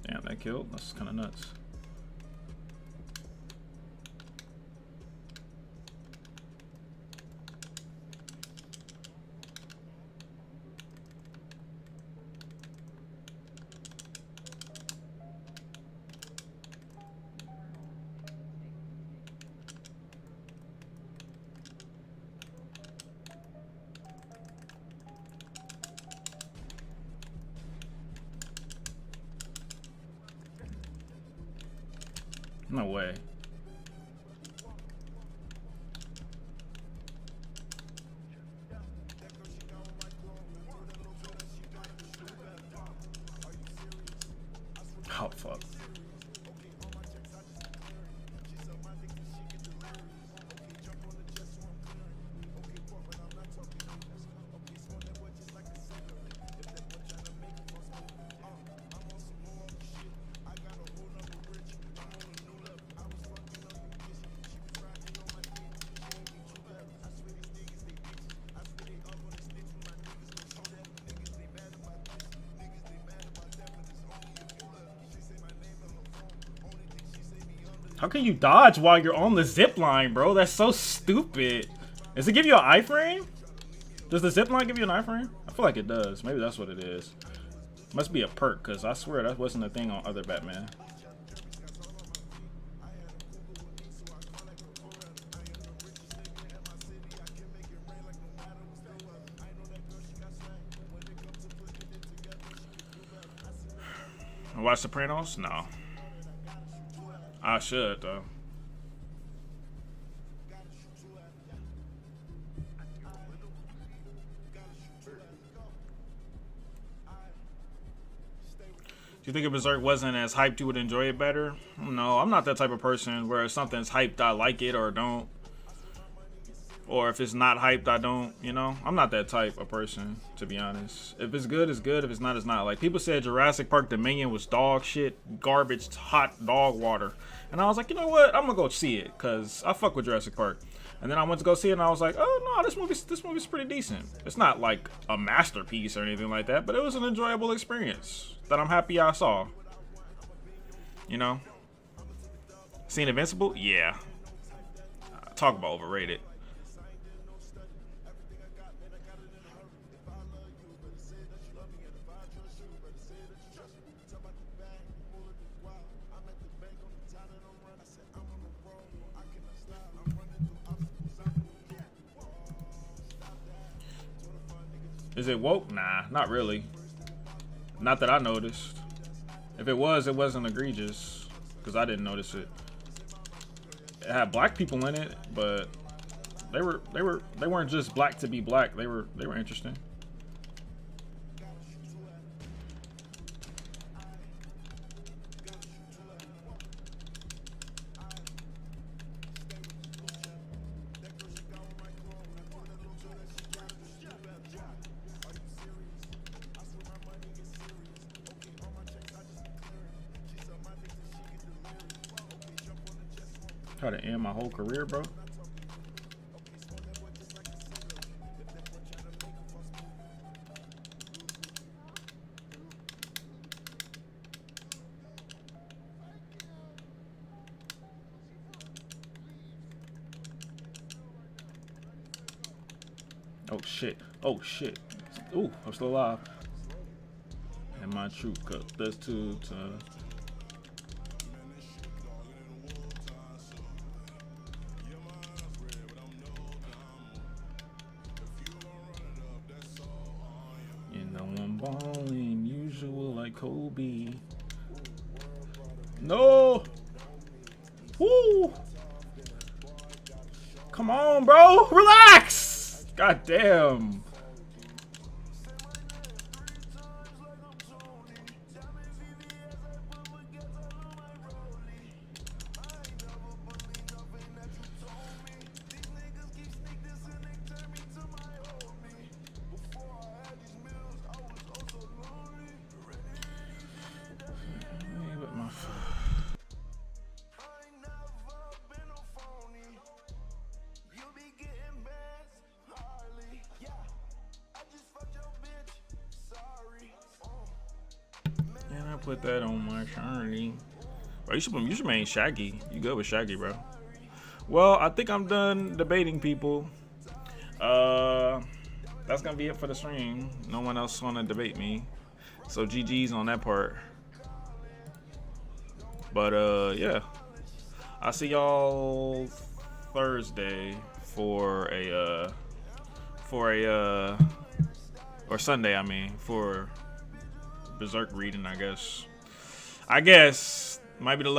Damn, that killed. That's kind of nuts. No way. Oh, fuck. How can you dodge while you're on the zip line, bro? That's so stupid. Does it give you an iframe? Does the zip line give you an iframe? I feel like it does. Maybe that's what it is. Must be a perk, because I swear that wasn't a thing on other Batman. Watch Sopranos? No. I should though. Do you think if Berserk wasn't as hyped, you would enjoy it better? No, I'm not that type of person where if something's hyped, I like it or don't. Or if it's not hyped, I don't, you know? I'm not that type of person, to be honest. If it's good, it's good. If it's not, it's not. Like, people said Jurassic Park Dominion was dog shit, garbage, hot dog water. And I was like, you know what? I'm gonna go see it, because I fuck with Jurassic Park. And then I went to go see it, and I was like, oh, no, this movie's pretty decent. It's not, like, a masterpiece or anything like that, but it was an enjoyable experience that I'm happy I saw. You know? Seen Invincible? Yeah. Talk about overrated. Is it woke? Nah, not really. Not that I noticed. If it was, it wasn't egregious, because I didn't notice it. It had black people in it, but they weren't just black to be black. They were interesting. Try to end my whole career, bro. Oh shit. Oh shit. Ooh, I'm still alive. And my troop cut. That's two to balling, usual like Kobe. No! Woo! Come on, bro! Relax! God damn. Put that on my shiny. Bro, you should main Shaggy. You good with Shaggy, bro. Well, I think I'm done debating people. That's gonna be it for the stream. No one else wanna debate me. So GG's on that part. But yeah. I'll see y'all Thursday for a or Sunday, I mean, for Berserk reading, I guess. Might be the